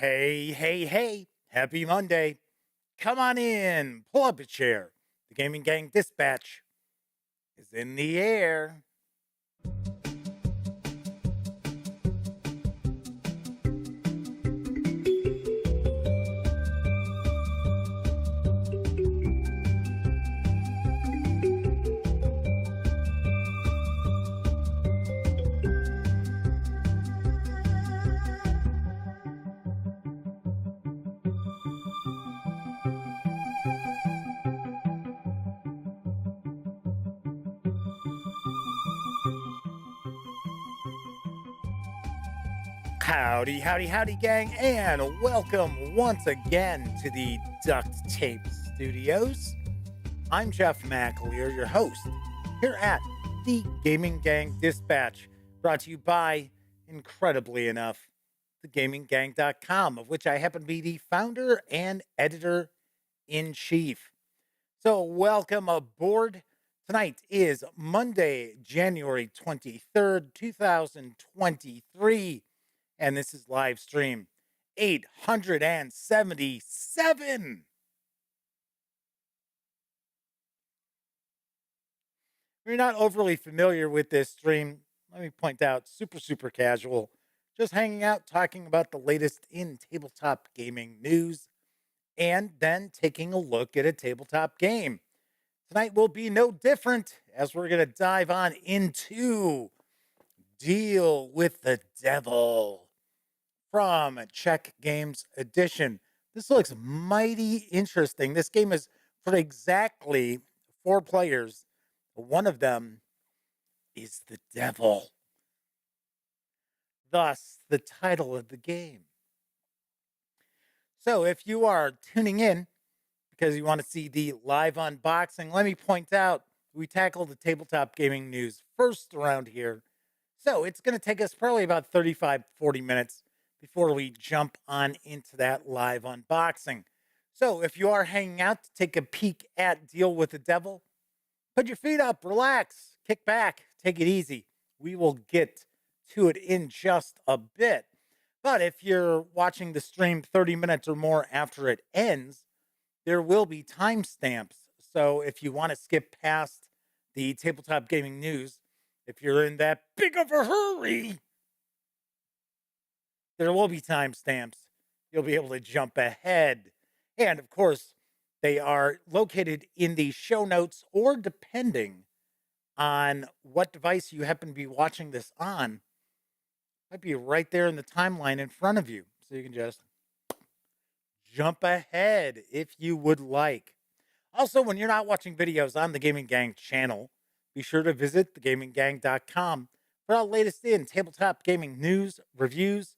Hey, hey, hey, happy Monday. Come on in, pull up a chair. The Gaming Gang Dispatch is in the air. Howdy, howdy, howdy, gang, and welcome once again to the Duct Tape Studios. I'm Jeff McAleer, your host, here at the Gaming Gang Dispatch, brought to you by, incredibly enough, thegaminggang.com, of which I happen to be the founder and editor-in-chief. So welcome aboard. Tonight is Monday, January 23rd, 2023. And this is live stream 877. If you're not overly familiar with this stream, let me point out super casual, just hanging out, talking about the latest in tabletop gaming news, and then taking a look at a tabletop game. Tonight will be no different as we're going to dive on into Deal with the Devil from Czech Games Edition. This looks mighty interesting. This game is for exactly 4 players. One of them is the devil. Thus, the title of the game. So, if you are tuning in because you want to see the live unboxing, let me point out we tackle the tabletop gaming news first around here. So, it's going to take us probably about 35-40 minutes before we jump on into that live unboxing. So if you are hanging out to take a peek at Deal with the Devil, put your feet up, relax, kick back, take it easy. We will get to it in just a bit. But if you're watching the stream 30 minutes or more after it ends, there will be timestamps. So if you want to skip past the tabletop gaming news, if you're in that big of a hurry, there will be timestamps. You'll be able to jump ahead. And of course, they are located in the show notes, or depending on what device you happen to be watching this on, might be right there in the timeline in front of you. So you can just jump ahead if you would like. Also, when you're not watching videos on the Gaming Gang channel, be sure to visit thegaminggang.com for our latest in tabletop gaming news, reviews,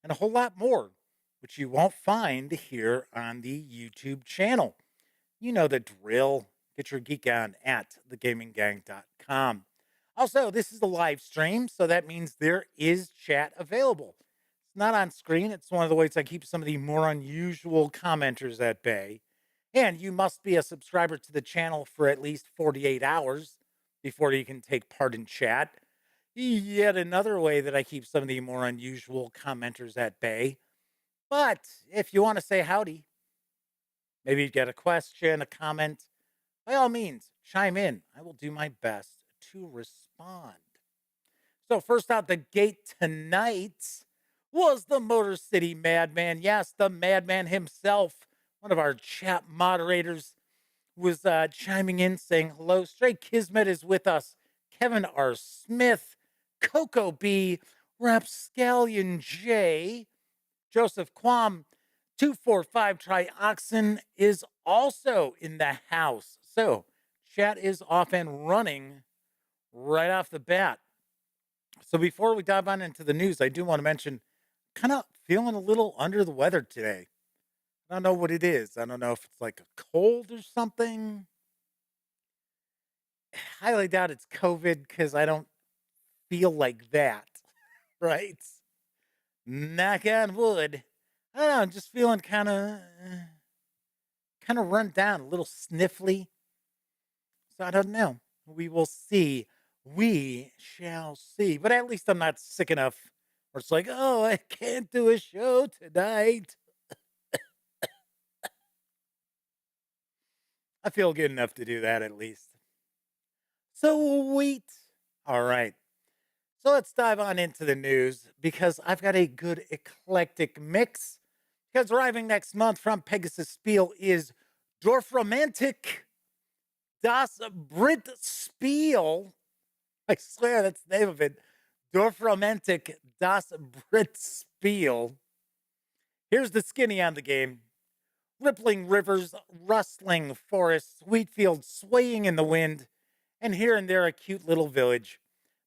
and a whole lot more, which you won't find here on the YouTube channel. You know the drill. Get your geek on at thegaminggang.com. Also, this is a live stream, so that means there is chat available. It's not on screen. It's one of the ways I keep some of the more unusual commenters at bay. And you must be a subscriber to the channel for at least 48 hours before you can take part in chat. Yet another way that I keep some of the more unusual commenters at bay. But if you want to say howdy, maybe you've got a question, a comment, by all means, chime in. I will do my best to respond. So first out the gate tonight was the Motor City Madman. Yes, the Madman himself, one of our chat moderators, was chiming in saying hello. Stray Kismet is with us. Kevin R. Smith, Coco B, Rapscallion J, Joseph Quam, 245 Trioxin is also in the house. So, chat is off and running right off the bat. So, before we dive on into the news, I do want to mention kind of feeling a little under the weather today. I don't know what it is. I don't know if it's like a cold or something. Highly doubt it's COVID because I don't feel like that, right? Knock on wood. I don't know. I'm just feeling kind of run down, a little sniffly. So I don't know. We will see. We shall see. But at least I'm not sick enough Or it's like, oh, I can't do a show tonight. I feel good enough to do that at least. Sweet. All right. So let's dive on into the news because I've got a good eclectic mix. Because arriving next month from Pegasus Spiele is Dorfromantik das Brit Spiel. I swear that's the name of it. Dorfromantik das Brit Spiel. Here's the skinny on the game. Rippling rivers, rustling forests, wheat fields swaying in the wind, and here and there a cute little village.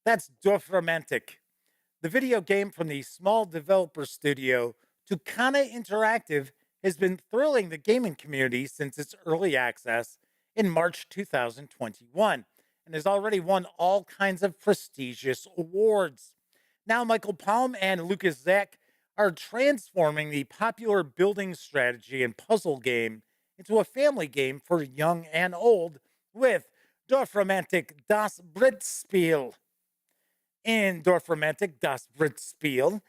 That's Dorfromantik, the video game from the small developer studio Tucana Interactive has been thrilling the gaming community since its early access in March 2021 and has already won all kinds of prestigious awards. Now, Michael Palm and Lucas Zak are transforming the popular building strategy and puzzle game into a family game for young and old with Dorfromantik das Britspiel. In Dorfromantik das Britspiel,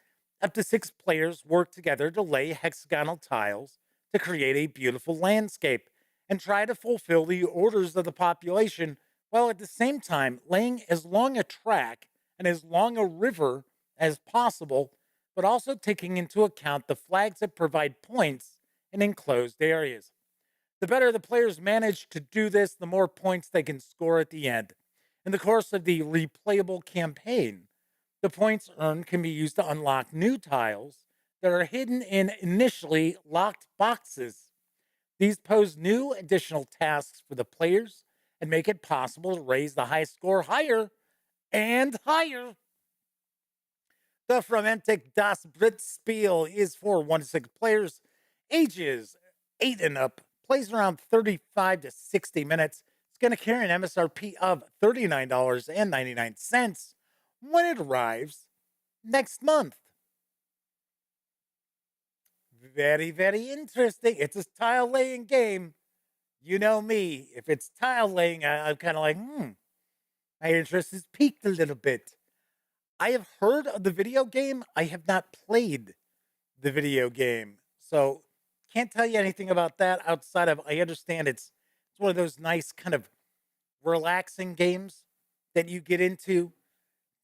up to 6 players work together to lay hexagonal tiles to create a beautiful landscape and try to fulfill the orders of the population while at the same time laying as long a track and as long a river as possible, but also taking into account the flags that provide points in enclosed areas. The better the players manage to do this, the more points they can score at the end. In the course of the replayable campaign, the points earned can be used to unlock new tiles that are hidden in initially locked boxes. These pose new additional tasks for the players and make it possible to raise the high score higher and higher. The Fragmentic Das Britspiel is for 1 to 6 players, ages 8 and up, plays around 35 to 60 minutes. It's going to carry an MSRP of $39.99 when it arrives next month. Very, very interesting. It's a tile laying game. You know me. If it's tile laying, I'm kind of like, my interest is piqued a little bit. I have heard of the video game. I have not played the video game. So can't tell you anything about that outside of I understand it's one of those nice kind of relaxing games that you get into.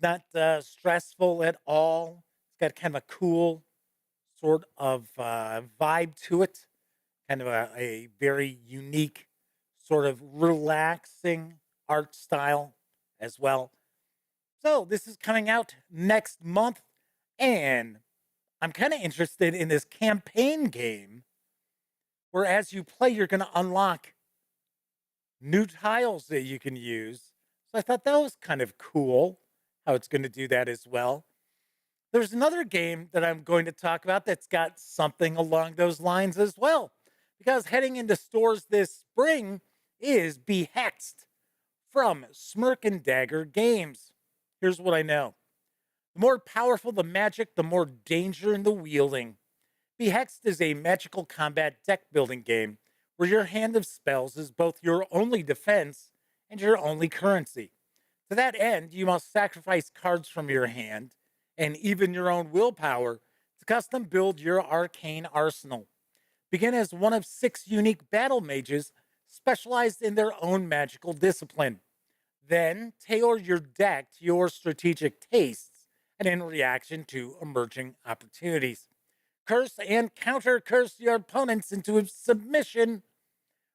Not stressful at all. It's got kind of a cool sort of vibe to it. Kind of a very unique sort of relaxing art style as well. So this is coming out next month, and I'm kind of interested in this campaign game where as you play, you're going to unlock new tiles that you can use. So I thought that was kind of cool how it's going to do that as well. There's another game that I'm going to talk about that's got something along those lines as well. Because heading into stores this spring is Be Hexed from Smirk Dagger Games. Here's what I know. The more powerful the magic, the more danger in the wielding. Be Hexed is a magical combat deck building game where your hand of spells is both your only defense and your only currency. To that end, you must sacrifice cards from your hand and even your own willpower to custom build your arcane arsenal. Begin as one of 6 unique battle mages specialized in their own magical discipline. Then tailor your deck to your strategic tastes and in reaction to emerging opportunities. Curse and counter curse your opponents into submission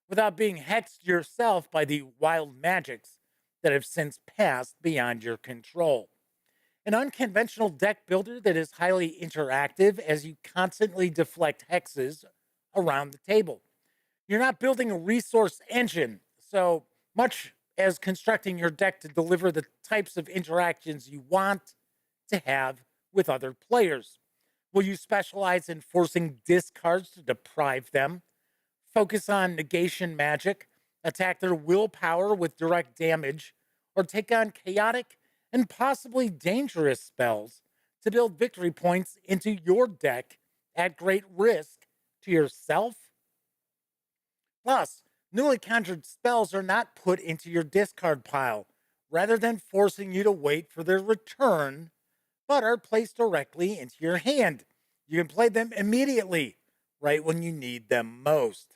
without being hexed yourself by the wild magics that have since passed beyond your control. An unconventional deck builder that is highly interactive as you constantly deflect hexes around the table. You're not building a resource engine, so much as constructing your deck to deliver the types of interactions you want to have with other players. Will you specialize in forcing discards to deprive them? Focus on negation magic, attack their willpower with direct damage, or take on chaotic and possibly dangerous spells to build victory points into your deck at great risk to yourself? Plus, newly conjured spells are not put into your discard pile. Rather than forcing you to wait for their return, but are placed directly into your hand. You can play them immediately, right when you need them most.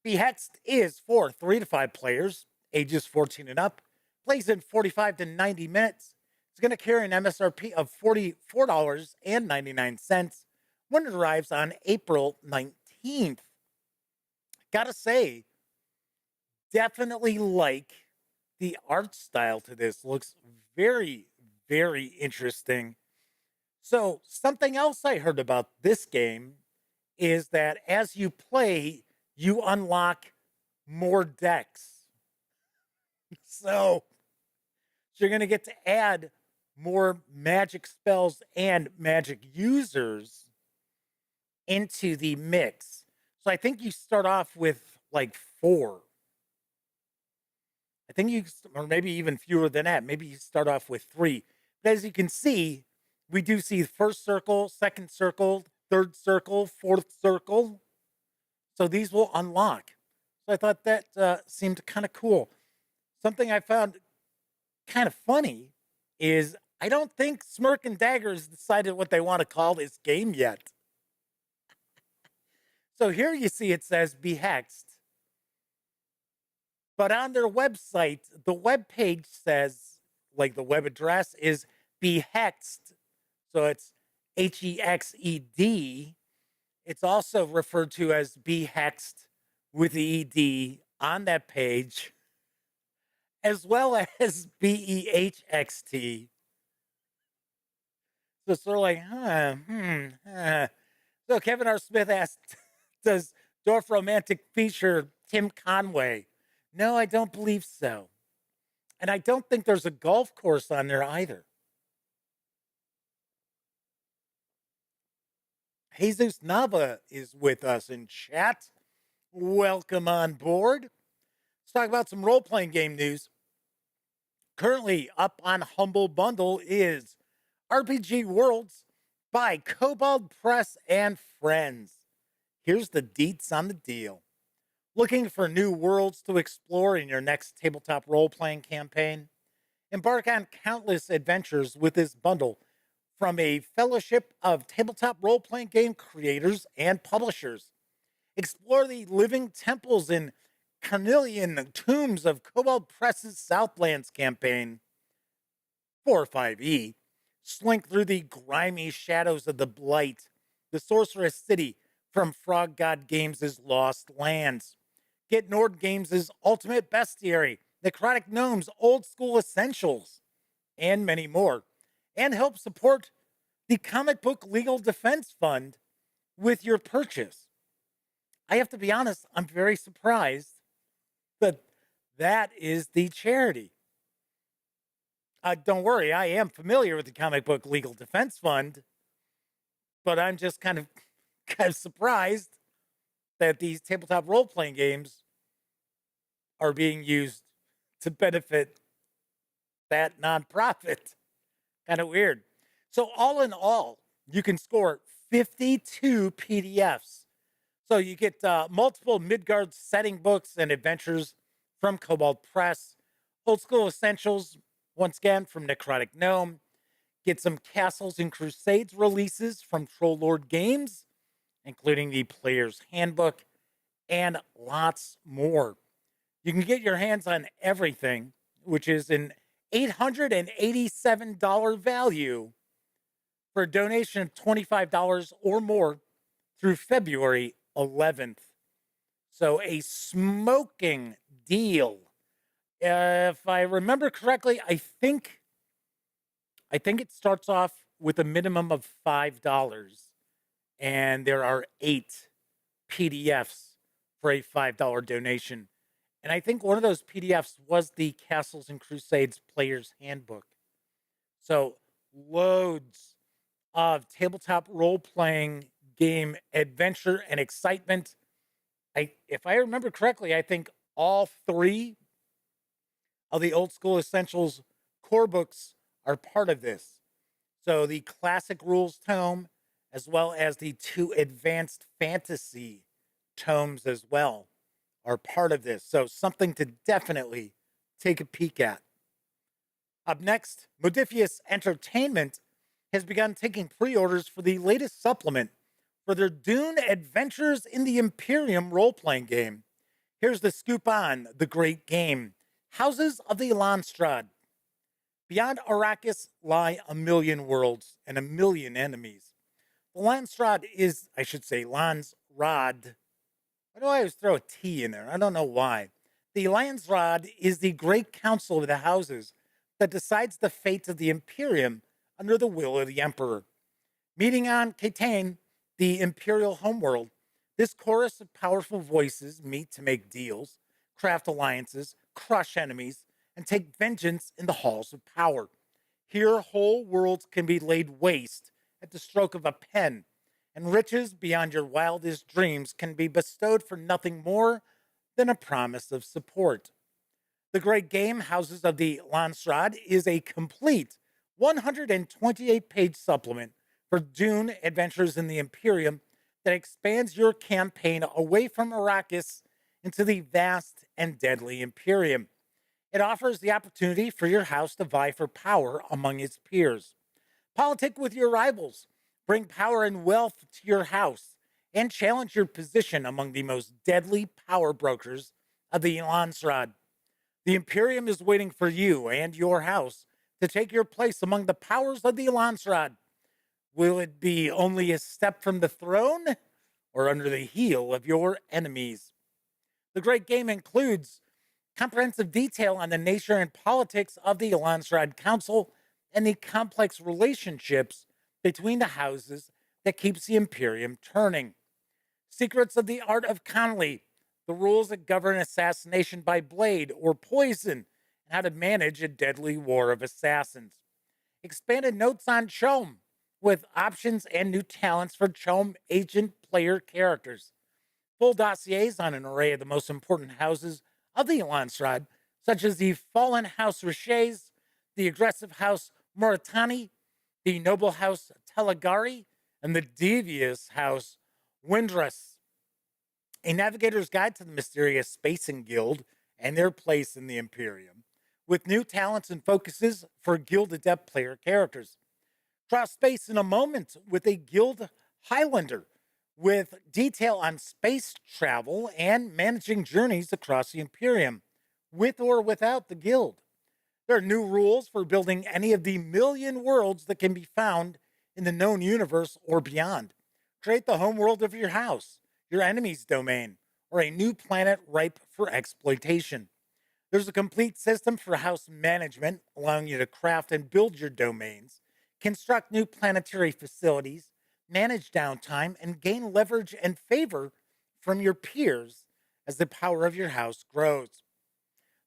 Be Hexed is for 3 to 5 players, ages 14 and up, plays in 45 to 90 minutes. It's going to carry an MSRP of $44.99 when it arrives on April 19th. Gotta say, definitely like the art style to this. Looks very, very interesting. So, something else I heard about this game is that as you play, you unlock more decks. So you're going to get to add more magic spells and magic users into the mix. So I think you start off with like 4. I think you, or maybe even fewer than that. Maybe you start off with 3. But as you can see, we do see first circle, second circle, third circle, fourth circle. So these will unlock. So I thought that seemed kind of cool. Something I found kind of funny is I don't think Smirk and Dagger has decided what they want to call this game yet. So here you see it says Be Hexed. But on their website, the web page says, like the web address is Be Hexed. So it's HEXED. It's also referred to as Be Hexed with the ED on that page, as well as BEHXT. So it's sort of like, So Kevin R. Smith asked, does Dwarf Romantic feature Tim Conway? No, I don't believe so. And I don't think there's a golf course on there either. Jesus Nava is with us in chat. Welcome on board. Let's talk about some role-playing game news. Currently up on Humble Bundle is RPG Worlds by Kobold Press and Friends. Here's the deets on the deal. Looking for new worlds to explore in your next tabletop role-playing campaign? Embark on countless adventures with this bundle from a fellowship of tabletop role-playing game creators and publishers. Explore the living temples and carnelian tombs of Kobold Press's Southlands campaign, 4-5E. Slink through the grimy shadows of the Blight, the sorceress city from Frog God Games' Lost Lands. Get Nord Games' Ultimate Bestiary, Necrotic Gnomes, Old School Essentials, and many more. And help support the Comic Book Legal Defense Fund with your purchase. I have to be honest, I'm very surprised that that is the charity. Don't worry, I am familiar with the Comic Book Legal Defense Fund, but I'm just kind of surprised that these tabletop role-playing games are being used to benefit that nonprofit. Kind of weird. So all in all, you can score 52 PDFs. So you get multiple Midgard setting books and adventures from Kobold Press, Old School Essentials, once again from Necrotic Gnome. Get some Castles and Crusades releases from Troll Lord Games, including the Player's Handbook, and lots more. You can get your hands on everything, which is an $887 value for a donation of $25 or more through February 11th. So a smoking deal. If I remember correctly, I think it starts off with a minimum of $5, and there are 8 PDFs for a $5 donation. And I think one of those PDFs was the Castles and Crusades Player's Handbook. So loads of tabletop role-playing game adventure and excitement. If I remember correctly, I think all 3 of the Old School Essentials core books are part of this. So the Classic Rules tome, as well as the 2 Advanced Fantasy tomes as well, are part of this. So something to definitely take a peek at. Up next, Modiphius Entertainment has begun taking pre-orders for the latest supplement for their Dune Adventures in the Imperium role-playing game. Here's the scoop on the great game. Houses of the Lanstrad. Beyond Arrakis lie a million worlds and a million enemies. The Lanstrad is, I should say, Landsrad. Why do I always throw a T in there? I don't know why. The Landsrad is the great council of the houses that decides the fate of the Imperium under the will of the Emperor. Meeting on Catane, the Imperial homeworld, this chorus of powerful voices meet to make deals, craft alliances, crush enemies, and take vengeance in the halls of power. Here, whole worlds can be laid waste at the stroke of a pen, and riches beyond your wildest dreams can be bestowed for nothing more than a promise of support. The great game Houses of the Landsrad is a complete 128-page supplement for Dune Adventures in the Imperium that expands your campaign away from Arrakis into the vast and deadly Imperium. It offers the opportunity for your house to vie for power among its peers. Politic with your rivals, bring power and wealth to your house, and challenge your position among the most deadly power brokers of the Landsrad. The Imperium is waiting for you and your house to take your place among the powers of the Landsrad. Will it be only a step from the throne or under the heel of your enemies? The great game includes comprehensive detail on the nature and politics of the Landsrad Council and the complex relationships between the houses that keeps the Imperium turning. Secrets of the art of Connolly, the rules that govern assassination by blade or poison, and how to manage a deadly war of assassins. Expanded notes on Chom, with options and new talents for Chom agent player characters. Full dossiers on an array of the most important houses of the Landsrad, such as the fallen House Riches, the aggressive House Moritani, the noble House Teligari, and the devious House Windrus. A navigator's guide to the mysterious Spacing Guild and their place in the Imperium, with new talents and focuses for Guild Adept player characters. Cross space in a moment with a Guild Highlander, with detail on space travel and managing journeys across the Imperium, with or without the Guild. There are new rules for building any of the million worlds that can be found in the known universe or beyond. Create the homeworld of your house, your enemy's domain, or a new planet ripe for exploitation. There's a complete system for house management, allowing you to craft and build your domains, construct new planetary facilities, manage downtime, and gain leverage and favor from your peers as the power of your house grows.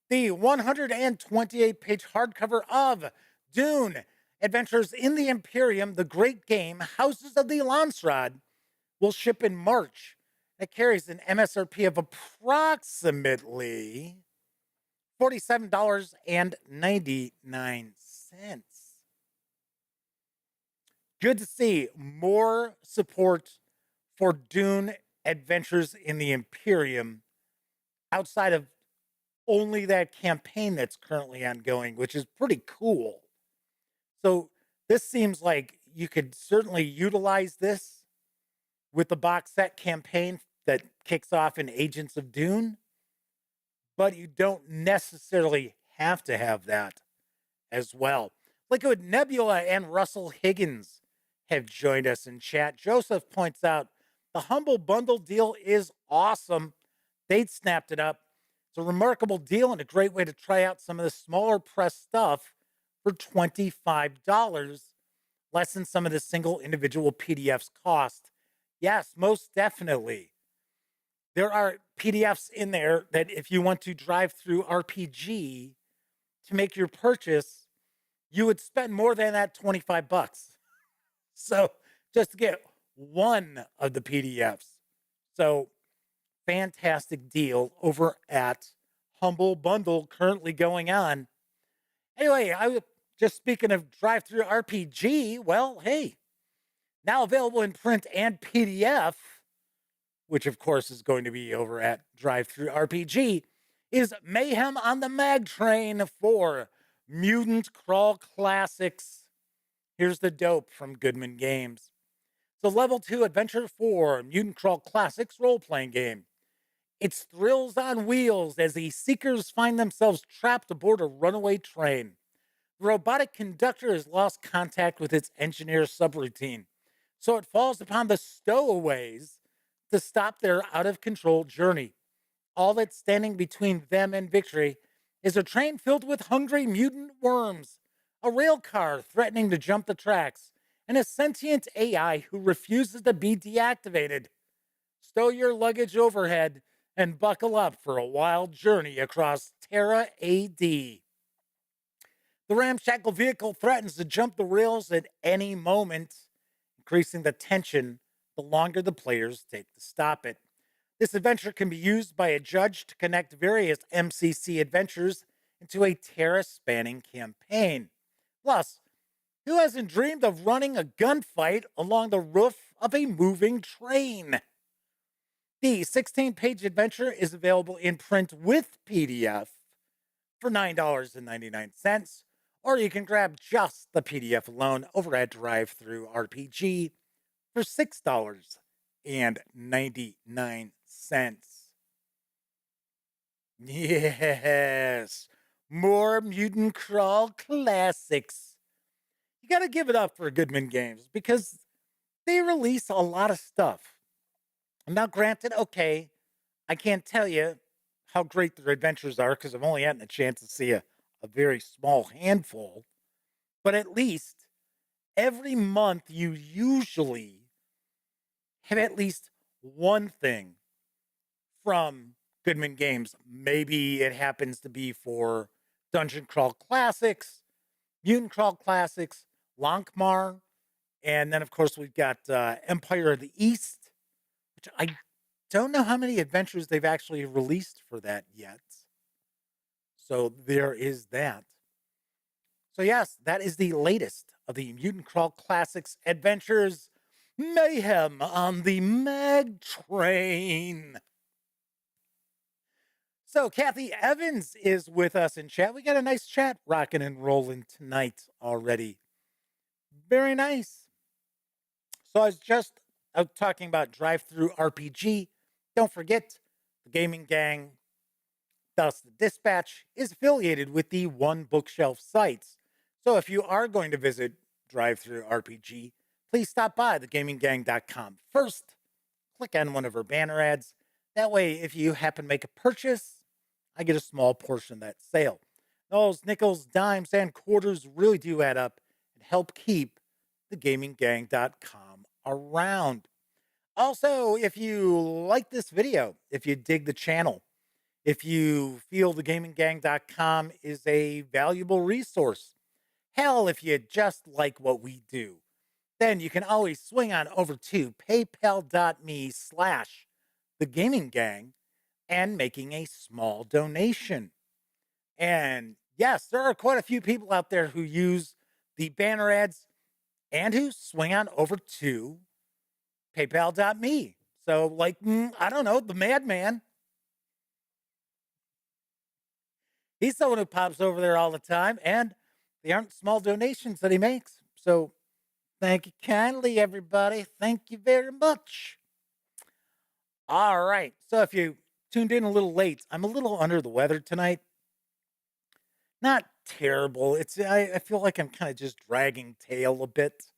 The 128-page hardcover of Dune Adventures in the Imperium, the great game Houses of the Landsrad, will ship in March. It carries an MSRP of approximately $47.99. Good to see more support for Dune Adventures in the Imperium outside of only that campaign that's currently ongoing, which is pretty cool. So this seems like you could certainly utilize this with the box set campaign that kicks off in Agents of Dune, but you don't necessarily have to have that as well. Liquid Nebula and Russell Higgins have joined us in chat. Joseph points out the Humble Bundle deal is awesome. They'd snapped it up. It's a remarkable deal and a great way to try out some of the smaller press stuff for $25, less than some of the single individual PDFs cost. Yes, most definitely. There are PDFs in there that if you want to drive through RPG to make your purchase, you would spend more than that $25. So just to get one of the PDFs. So fantastic deal over at Humble Bundle currently going on. Anyway, I was just speaking of drive through RPG. Well, hey, now available in print and PDF, which of course is going to be over at Drive Through RPG, is Mayhem on the Mag Train for Mutant Crawl Classics. Here's the dope from Goodman Games. So, Level 2 Adventure 4 Mutant Crawl Classics role playing game. It's thrills on wheels as the seekers find themselves trapped aboard a runaway train. The robotic conductor has lost contact with its engineer subroutine, so it falls upon the stowaways to stop their out of control journey. All that's standing between them and victory is a train filled with hungry mutant worms, a rail car threatening to jump the tracks, and a sentient AI who refuses to be deactivated. Stow your luggage overhead and buckle up for a wild journey across Terra AD. The ramshackle vehicle threatens to jump the rails at any moment, increasing the tension the longer the players take to stop it. This adventure can be used by a judge to connect various MCC adventures into a Terra spanning campaign. Plus, who hasn't dreamed of running a gunfight along the roof of a moving train? The 16-page adventure is available in print with PDF for $9.99, or you can grab just the PDF alone over at Drive-Thru RPG for $6.99. Yes, more Mutant Crawl classics. You got to give it up for Goodman Games because they release a lot of stuff. Now, granted, okay, I can't tell you how great their adventures are because I've only had a chance to see a very small handful. But at least every month, you usually have at least one thing from Goodman Games. Maybe it happens to be for Dungeon Crawl Classics, Mutant Crawl Classics, Lankmar, and then, of course, we've got Empire of the East, which I don't know how many adventures they've actually released for that yet. So there is that. So, yes, that is the latest of the Mutant Crawl Classics adventures. Mayhem on the Mag Train. So, Kathy Evans is with us in chat. We got a nice chat rocking and rolling tonight already. Very nice. So, I was just out talking about Drive-Thru RPG. Don't forget, the Gaming Gang, thus the Dispatch, is affiliated with the One Bookshelf sites. So, if you are going to visit Drive-Thru RPG, please stop by thegaminggang.com first. Click on one of our banner ads. That way, if you happen to make a purchase, I get a small portion of that sale. Those nickels, dimes, and quarters really do add up and help keep thegaminggang.com around. Also, if you like this video, if you dig the channel, if you feel thegaminggang.com is a valuable resource, hell, if you just like what we do, then you can always swing on over to paypal.me/thegaminggang and making a small donation. And yes, there are quite a few people out there who use the banner ads and who swing on over to paypal.me. So, like, I don't know, the madman. He's someone who pops over there all the time, and they aren't small donations that he makes. So, thank you kindly, everybody. Thank you very much. All right. So, if you tuned in a little late, I'm a little under the weather tonight. Not terrible. I feel like I'm kind of just dragging tail a bit.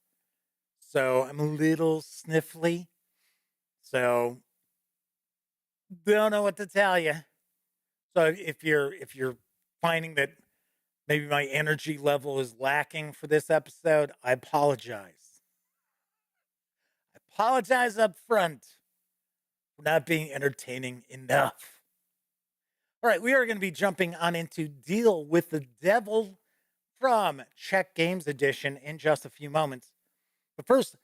So I'm a little sniffly. So don't know what to tell you. So if you're finding that maybe my energy level is lacking for this episode, I apologize. I apologize up front for not being entertaining enough. All right, we are going to be jumping on into Deal with the Devil from Czech Games Edition in just a few moments. But first,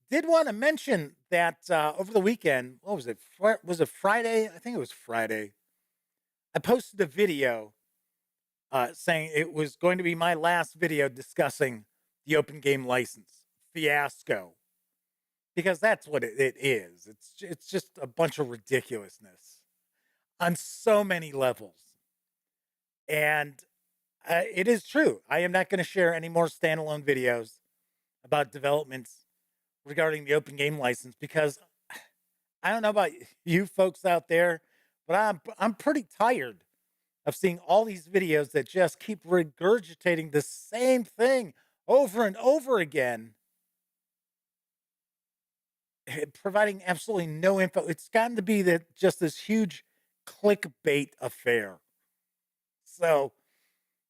did want to mention that over the weekend, what was it? Was it Friday? I think it was Friday. I posted a video saying it was going to be my last video discussing the open game license fiasco, because that's what it is. It's just a bunch of ridiculousness on so many levels. And it is true. I am not going to share any more standalone videos about developments regarding the open game license, because I don't know about you folks out there, but I'm pretty tired of seeing all these videos that just keep regurgitating the same thing over and over again, providing absolutely no info. It's gotten to be that just this huge clickbait affair. So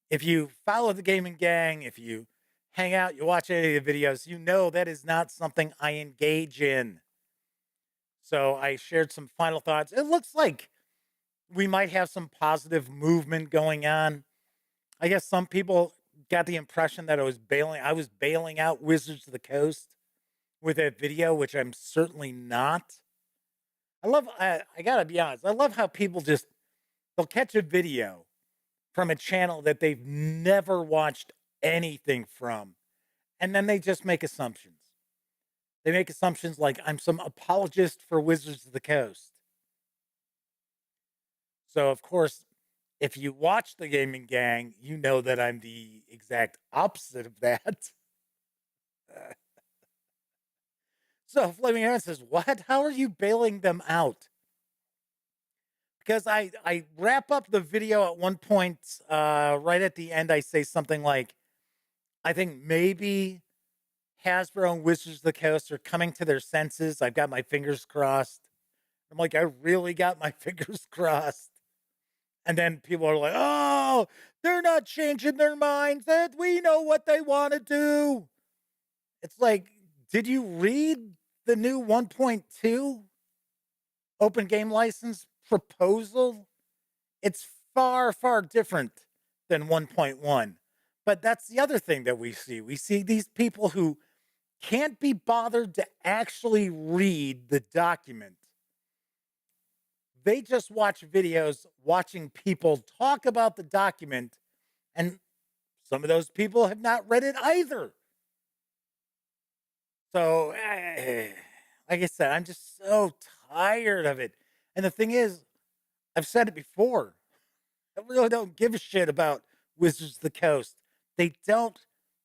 if you follow the gaming gang, if you hang out, you watch any of the videos, you know that is not something I engage in. So I shared some final thoughts. It looks like we might have some positive movement going on. I guess some people got the impression that I was bailing out Wizards of the Coast with that video, which I'm certainly not. I gotta be honest, I love how people they'll catch a video from a channel that they've never watched anything from, and then they just make assumptions. They make assumptions like I'm some apologist for Wizards of the Coast. So, of course, if you watch the gaming gang, you know that I'm the exact opposite of that. So Flaming Aaron says, "What? How are you bailing them out?" Because I wrap up the video at one point, right at the end. I say something like, "I think maybe Hasbro and Wizards of the Coast are coming to their senses. I've got my fingers crossed." I'm like, I really got my fingers crossed. And then people are like, "Oh, they're not changing their minds. That we know what they want to do." It's like, did you read the new 1.2 open game license proposal? It's far, far different than 1.1. But that's the other thing that we see. We see these people who can't be bothered to actually read the document. They just watch videos watching people talk about the document, and some of those people have not read it either. So, like I said, I'm just so tired of it. And the thing is, I've said it before, I really don't give a shit about Wizards of the Coast. They don't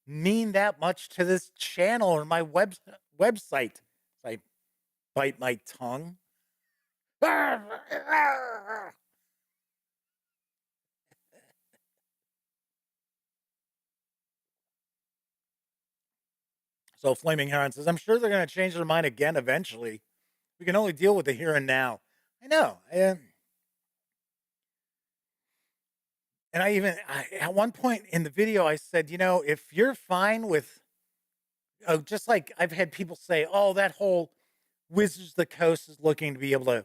mean that much to this channel or my website. I bite my tongue. So Flaming Heron says, "I'm sure they're going to change their mind again eventually. We can only deal with the here and now." I know. And at one point in the video, I said, if you're fine with, just like I've had people say, "Oh, that whole Wizards of the Coast is looking to be able to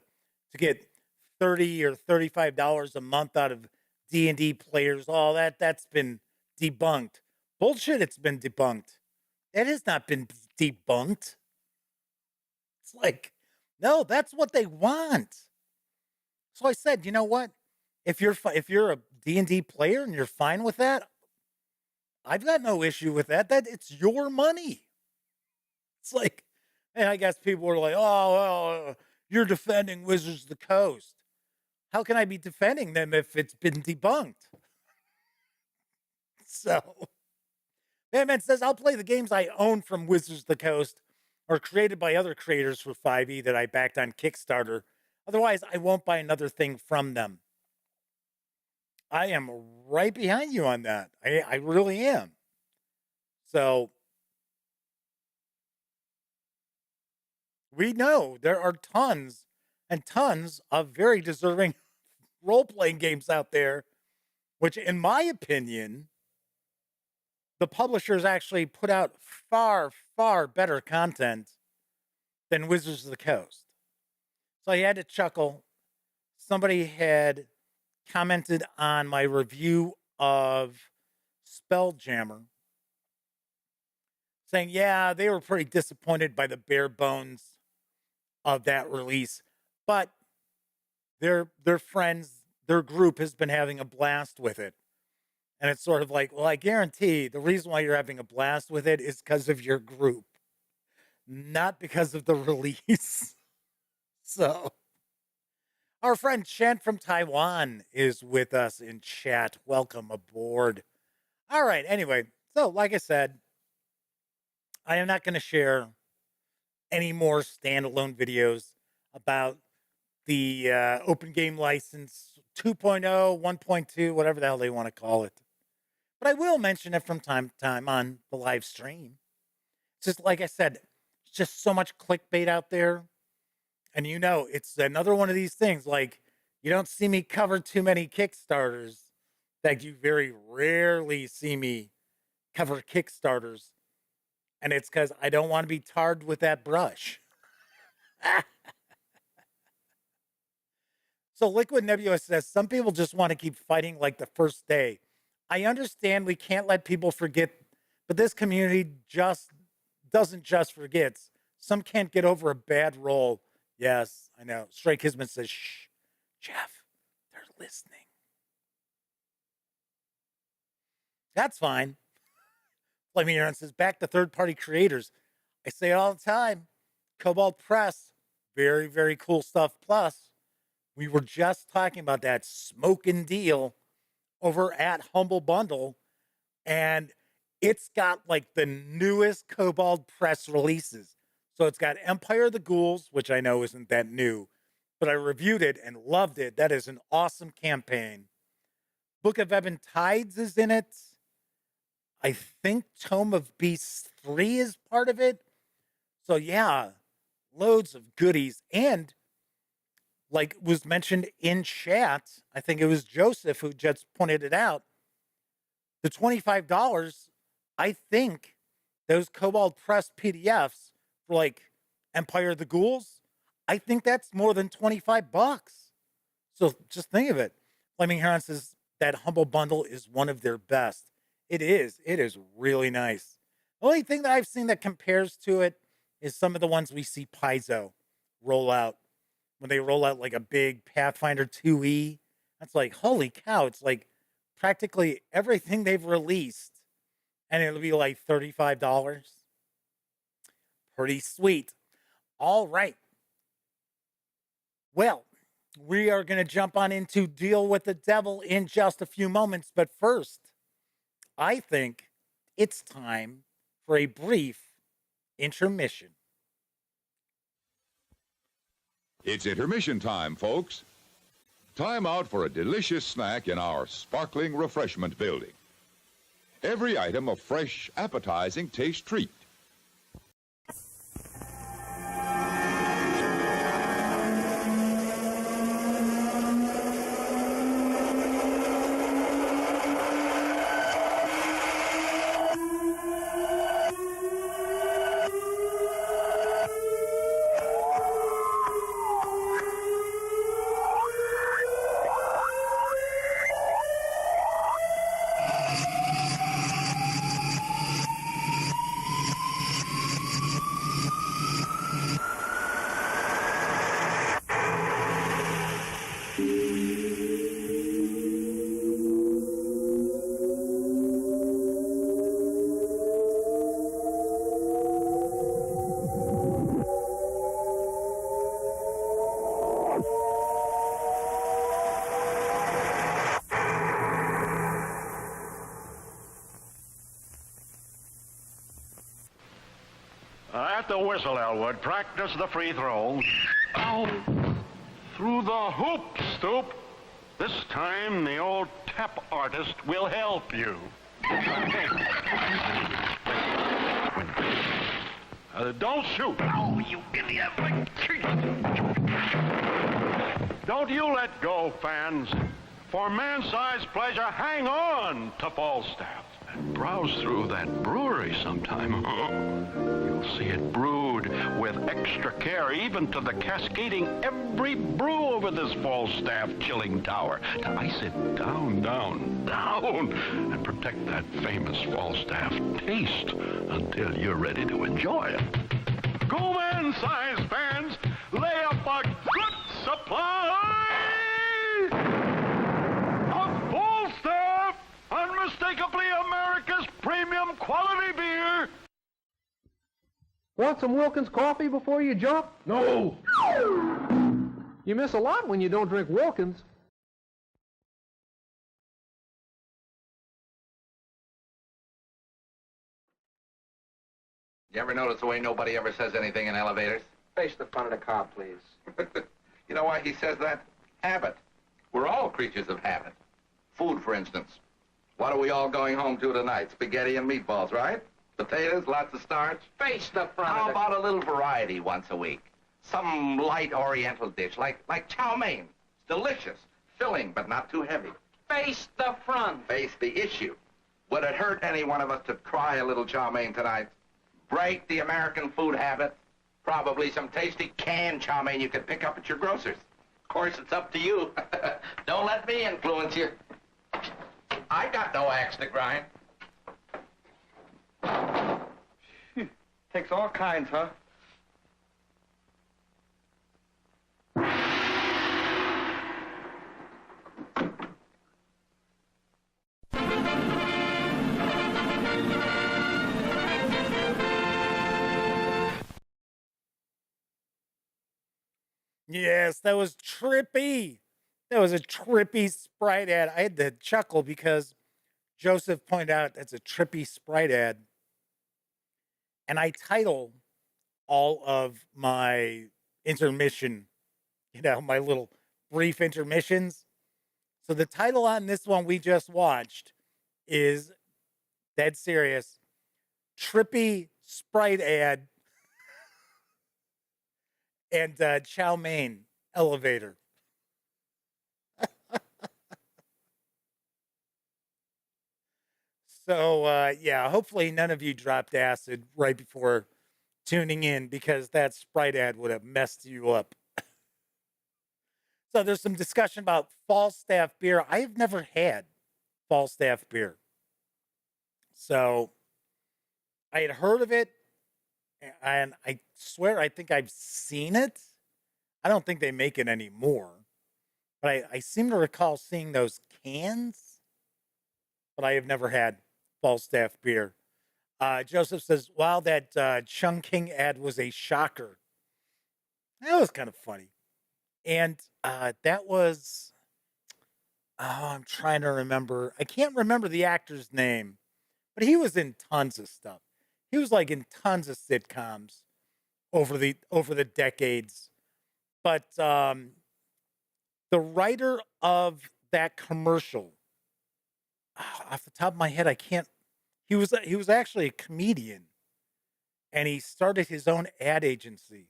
get $30 or $35 a month out of D&D players." All that's been debunked. Bullshit, it's been debunked. It has not been debunked. It's like, no, that's what they want. So I said, you know what? If you're a D&D player and you're fine with that, I've got no issue with that. That it's your money. It's like, and I guess people were like, "Oh, well, you're defending Wizards of the Coast." How can I be defending them if it's been debunked? So, Batman says, "I'll play the games I own from Wizards of the Coast or created by other creators for 5e that I backed on Kickstarter. Otherwise, I won't buy another thing from them." I am right behind you on that. I really am. So we know there are tons and tons of very deserving role playing games out there, which, in my opinion, the publishers actually put out far, far better content than Wizards of the Coast. So I had to chuckle. Somebody had commented on my review of Spelljammer, saying, yeah, they were pretty disappointed by the bare bones of that release, but their friends, their group has been having a blast with it. And it's sort of like, well, I guarantee the reason why you're having a blast with it is because of your group, not because of the release. So, our friend Chen from Taiwan is with us in chat. Welcome aboard. All right. Anyway, so like I said, I am not going to share any more standalone videos about the open game license 2.0, 1.2, whatever the hell they want to call it. But I will mention it from time to time on the live stream. It's just like I said, it's just so much clickbait out there. And you know, it's another one of these things like you don't see me cover too many Kickstarters. In fact, you very rarely see me cover Kickstarters. And it's because I don't want to be tarred with that brush. So Liquid Nebula says, some people just want to keep fighting like the first day. I understand we can't let people forget, but this community just doesn't just forget. Some can't get over a bad roll. Yes, I know. Stray Kismet says, shh, Jeff, they're listening. That's fine. Flaming Aaron says, back to third-party creators. I say it all the time. Kobold Press, very, very cool stuff. Plus, we were just talking about that smoking deal over at Humble Bundle, and it's got like the newest Kobold Press releases. So it's got Empire of the Ghouls, which I know isn't that new, but I reviewed it and loved it. That is an awesome campaign. Book of Ebon Tides is in it. I think Tome of Beasts 3 is part of it. So yeah, loads of goodies. And like was mentioned in chat, I think it was Joseph who just pointed it out. The $25, I think those Kobold Press PDFs for like Empire of the Ghouls, I think that's more than $25. So just think of it. Flaming Heron says that Humble Bundle is one of their best. It is. It is really nice. The only thing that I've seen that compares to it is some of the ones we see Paizo roll out. When they roll out like a big Pathfinder 2E, that's like, holy cow, it's like practically everything they've released. And it'll be like $35. Pretty sweet. All right. Well, we are going to jump on into Deal with the Devil in just a few moments. But first, I think it's time for a brief intermission. It's intermission time, folks. Time out for a delicious snack in our sparkling refreshment building. Every item a fresh, appetizing taste treat. At the whistle, Elwood. Practice the free throw. Ow! Through the hoop, Stoop. This time, the old tap artist will help you. Don't shoot. Oh, you idiot. Don't you let go, fans. For man-sized pleasure, hang on to Falstaff. And browse through that brewery sometime. You'll see it brewed with extra care, even to the cascading every brew over this Falstaff chilling tower, to ice it down, and protect that famous Falstaff taste until you're ready to enjoy it. Go man-sized fans, lay up a good supply of Falstaff, unmistakably America's premium quality beer. Want some Wilkins coffee before you jump? No! You miss a lot when you don't drink Wilkins. You ever notice the way nobody ever says anything in elevators? Face the front of the car, please. You know why he says that? Habit. We're all creatures of habit. Food, for instance. What are we all going home to tonight? Spaghetti and meatballs, right? Potatoes, lots of starch. Face the front How of the about a little variety once a week? Some light oriental dish, like chow mein. It's delicious, filling, but not too heavy. Face the front. Face the issue. Would it hurt any one of us to try a little chow mein tonight? Break the American food habit? Probably some tasty canned chow mein you could pick up at your grocer's. Of course, it's up to you. Don't let me influence you. I got no axe to grind. Takes all kinds, huh? Yes, that was trippy. That was a trippy Sprite ad. I had to chuckle because Joseph pointed out that's a trippy Sprite ad. And I title all of my intermission, my little brief intermissions. So the title on this one we just watched is dead serious. Trippy Sprite ad and chow mein elevator. So, yeah, hopefully none of you dropped acid right before tuning in because that Sprite ad would have messed you up. So there's some discussion about Falstaff beer. I have never had Falstaff beer. So I had heard of it, and I swear I think I've seen it. I don't think they make it anymore. But I seem to recall seeing those cans, but I have never had Falstaff beer. Joseph says, wow, that Chung King ad was a shocker. That was kind of funny. And that was, I'm trying to remember. I can't remember the actor's name, but he was in tons of stuff. He was like in tons of sitcoms over the decades. But the writer of that commercial, off the top of my head, I can't. He was actually a comedian, and he started his own ad agency.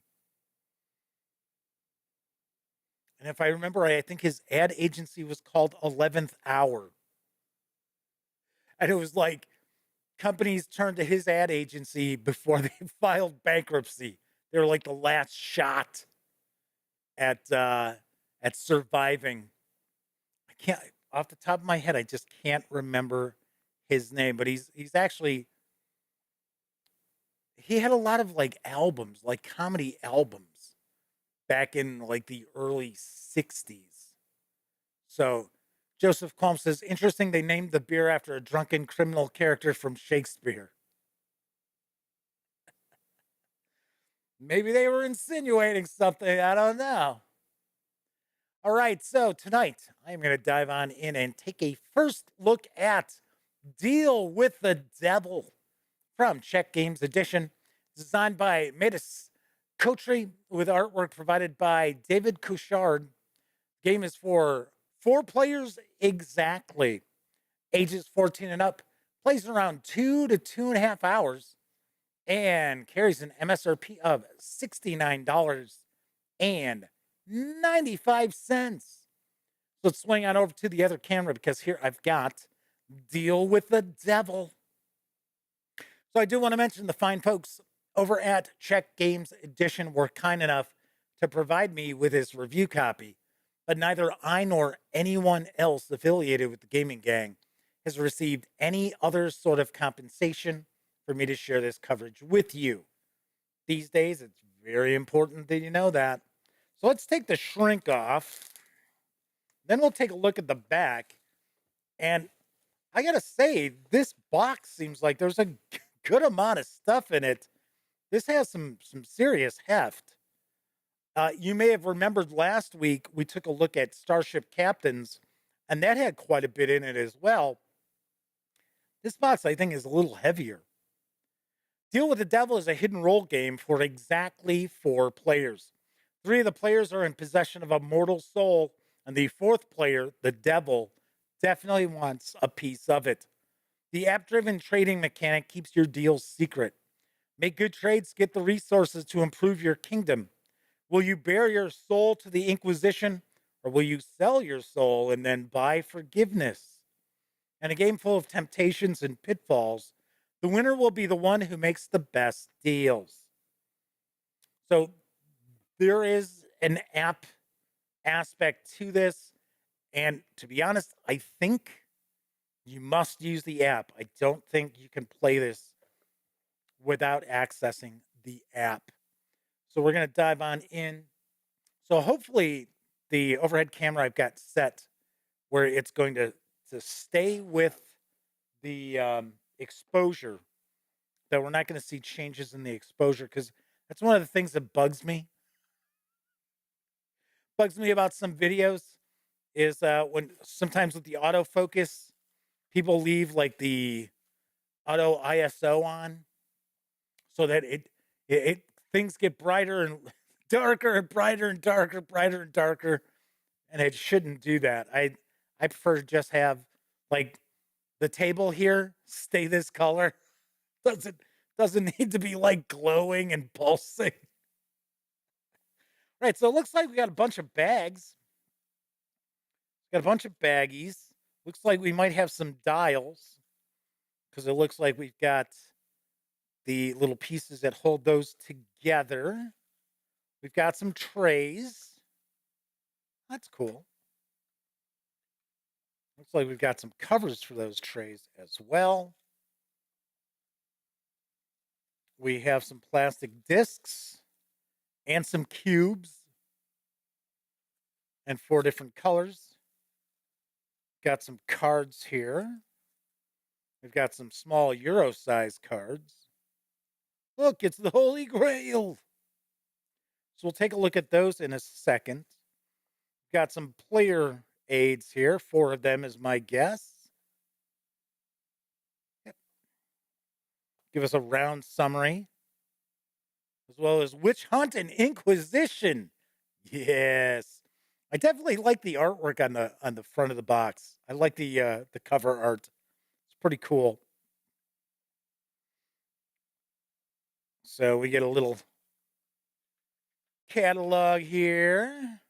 And if I remember right, I think his ad agency was called 11th Hour. And it was like companies turned to his ad agency before they filed bankruptcy. They were like the last shot at surviving. I can't, off the top of my head, I just can't remember his name, but he's actually, he had a lot of like albums, like comedy albums back in like the early 60s. So Joseph Combs says, interesting, they named the beer after a drunken criminal character from Shakespeare. Maybe they were insinuating something. I don't know. All right, so tonight I'm going to dive on in and take a first look at Deal with the Devil from Czech Games Edition, designed by Medis Kotri with artwork provided by David Couchard. Game is for 4 players exactly, ages 14 and up, plays around 2 to 2.5 hours, and carries an MSRP of $69.95. So let's swing on over to the other camera because here I've got Deal with the Devil. So I do want to mention the fine folks over at Czech Games Edition were kind enough to provide me with this review copy, but neither I nor anyone else affiliated with the Gaming Gang has received any other sort of compensation for me to share this coverage with you. These days, it's very important that you know that. So let's take the shrink off. Then we'll take a look at the back. And I got to say, this box seems like there's a good amount of stuff in it. This has some serious heft. You may have remembered last week we took a look at Starship Captains, and that had quite a bit in it as well. This box, I think, is a little heavier. Deal with the Devil is a hidden role game for exactly 4 players. 3 of the players are in possession of a mortal soul, and the 4th player, the Devil, definitely wants a piece of it. The app-driven trading mechanic keeps your deals secret. Make good trades, get the resources to improve your kingdom. Will you bear your soul to the Inquisition, or will you sell your soul and then buy forgiveness? In a game full of temptations and pitfalls, the winner will be the one who makes the best deals. So there is an app aspect to this. And to be honest, I think you must use the app. I don't think you can play this without accessing the app. So we're going to dive on in. So hopefully the overhead camera I've got set where it's going to stay with the exposure, that we're not going to see changes in the exposure, because that's one of the things that bugs me. Bugs me about some videos is when sometimes with the autofocus, people leave like the auto ISO on so that it things get brighter and darker and brighter and darker, brighter and darker, and it shouldn't do that. I prefer to just have like the table here stay this color. Doesn't need to be like glowing and pulsing. Right, so it looks like we got a bunch of bags. Got a bunch of baggies. Looks like we might have some dials because it looks like we've got the little pieces that hold those together. We've got some trays. That's cool. Looks like we've got some covers for those trays as well. We have some plastic discs and some cubes and 4 different colors. Got some cards here. We've got some small Euro size cards. Look, it's the Holy Grail. So we'll take a look at those in a second. Got some player aids here. 4 of them is my guess. Yep. Give us a round summary, as well as Witch Hunt and Inquisition. Yes. I definitely like the artwork on the front of the box. I like the cover art. It's pretty cool. So we get a little catalog here.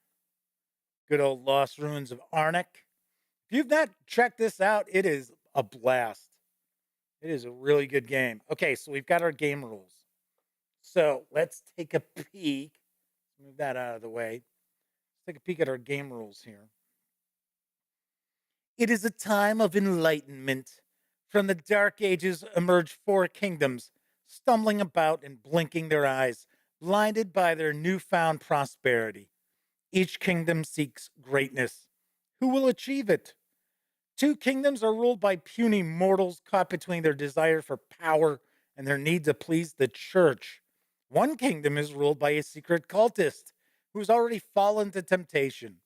Good old Lost Ruins of Arnak. If you've not checked this out, it is a blast. It is a really good game. Okay, so we've got our game rules. So let's take a peek. Move that out of the way. Let's take a peek at our game rules here. It is a time of enlightenment. From the dark ages emerge 4 kingdoms, stumbling about and blinking their eyes, blinded by their newfound prosperity. Each kingdom seeks greatness. Who will achieve it? 2 kingdoms are ruled by puny mortals caught between their desire for power and their need to please the church. 1 kingdom is ruled by a secret cultist who's already fallen to temptation.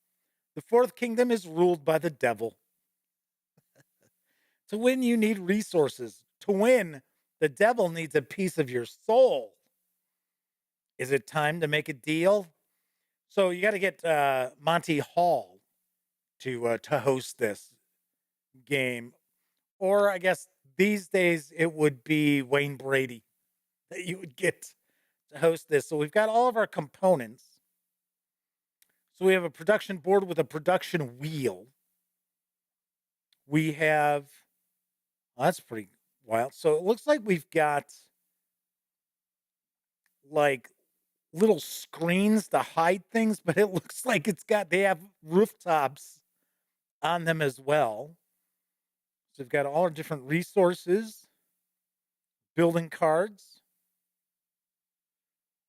The 4th kingdom is ruled by the devil. To win, you need resources. To win, the devil needs a piece of your soul. Is it time to make a deal? So you got to get Monty Hall to host this game, or I guess these days it would be Wayne Brady that you would get to host this. So we've got all of our components. So we have a production board with a production wheel. We have, well, that's pretty wild. So it looks like we've got like little screens to hide things, but it looks like they have rooftops on them as well. So we've got all our different resources, building cards.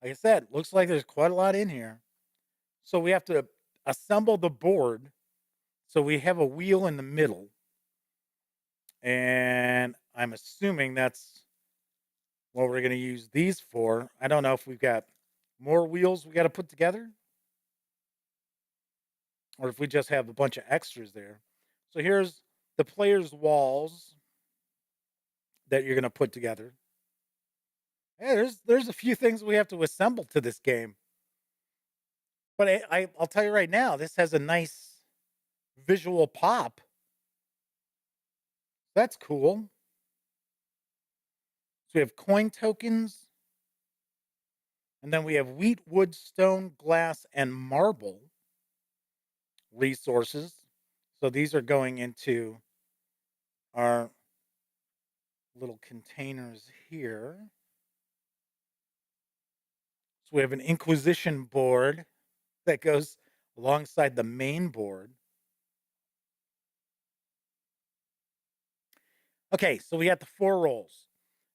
Like I said, looks like there's quite a lot in here. So we have to assemble the board. So we have a wheel in the middle. And I'm assuming that's what we're going to use these for. I don't know if we've got more wheels we got to put together, or if we just have a bunch of extras there. So here's the players' walls that you're going to put together. Yeah, there's a few things we have to assemble to this game. But I'll tell you right now, this has a nice visual pop. That's cool. So we have coin tokens, and then we have wheat, wood, stone, glass, and marble resources. So these are going into our little containers here. So we have an Inquisition board that goes alongside the main board. Okay, so we got the 4 roles.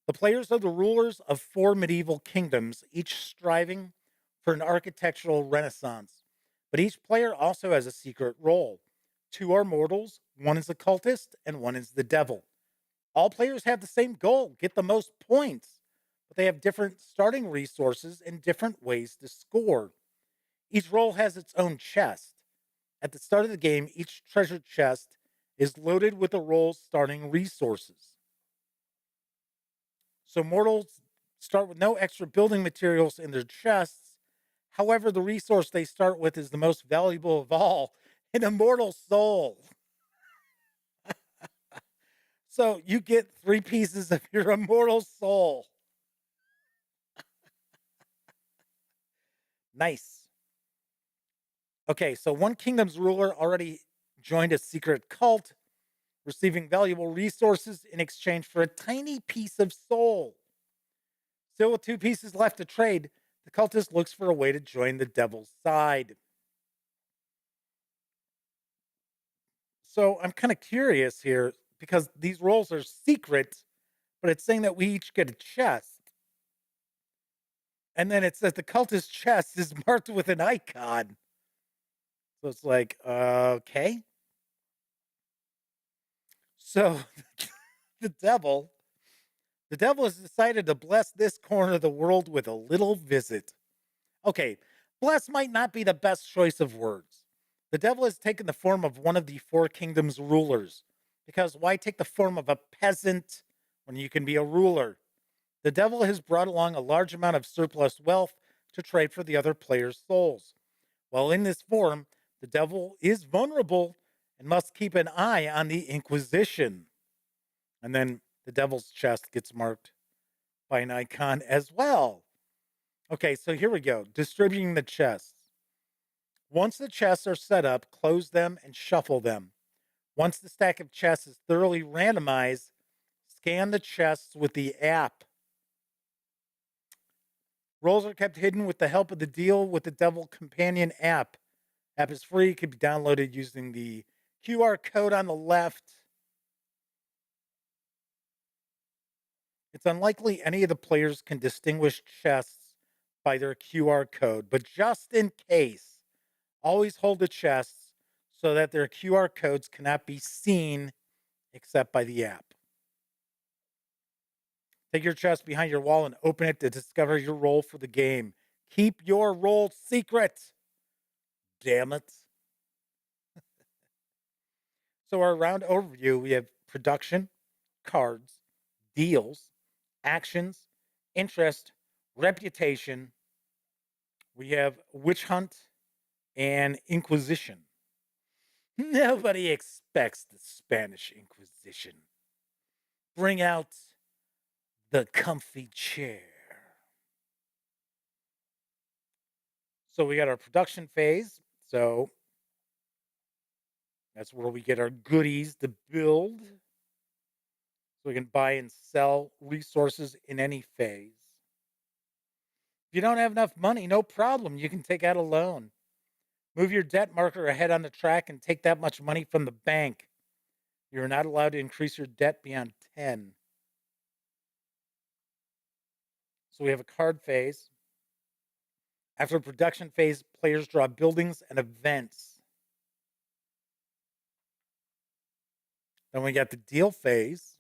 The players are the rulers of 4 medieval kingdoms, each striving for an architectural renaissance. But each player also has a secret role. 2 are mortals, 1 is a cultist, and 1 is the devil. All players have the same goal, get the most points, but they have different starting resources and different ways to score. Each role has its own chest. At the start of the game, each treasure chest is loaded with the role's starting resources. So mortals start with no extra building materials in their chests. However, the resource they start with is the most valuable of all, an immortal soul. So you get 3 pieces of your immortal soul. Nice. Okay, so one kingdom's ruler already joined a secret cult, receiving valuable resources in exchange for a tiny piece of soul. Still with 2 pieces left to trade, the cultist looks for a way to join the devil's side. So I'm kind of curious here because these roles are secret, but it's saying that we each get a chest. And then it says the cultist chest is marked with an icon. So it's like, okay. So the devil, the devil has decided to bless this corner of the world with a little visit. Okay, bless might not be the best choice of words. The devil has taken the form of one of the 4 kingdoms' rulers, because why take the form of a peasant when you can be a ruler? The devil has brought along a large amount of surplus wealth to trade for the other players' souls. While in this form, the devil is vulnerable and must keep an eye on the Inquisition. And then the devil's chest gets marked by an icon as well. Okay, so here we go. Distributing the chests. Once the chests are set up, close them and shuffle them. Once the stack of chests is thoroughly randomized, scan the chests with the app. Rolls are kept hidden with the help of the Deal with the Devil Companion app. App is free, can be downloaded using the QR code on the left. It's unlikely any of the players can distinguish chests by their QR code, but just in case, always hold the chests so that their QR codes cannot be seen except by the app. Take your chest behind your wall and open it to discover your role for the game. Keep your role secret. Damn it. So our round overview, we have production, cards, deals, actions, interest, reputation. We have witch hunt and Inquisition. Nobody expects the Spanish Inquisition. Bring out the comfy chair. So we got our production phase. So that's where we get our goodies to build. So we can buy and sell resources in any phase. If you don't have enough money, no problem. You can take out a loan. Move your debt marker ahead on the track and take that much money from the bank. You're not allowed to increase your debt beyond 10. So we have a card phase. After production phase, players draw buildings and events. Then we got the deal phase.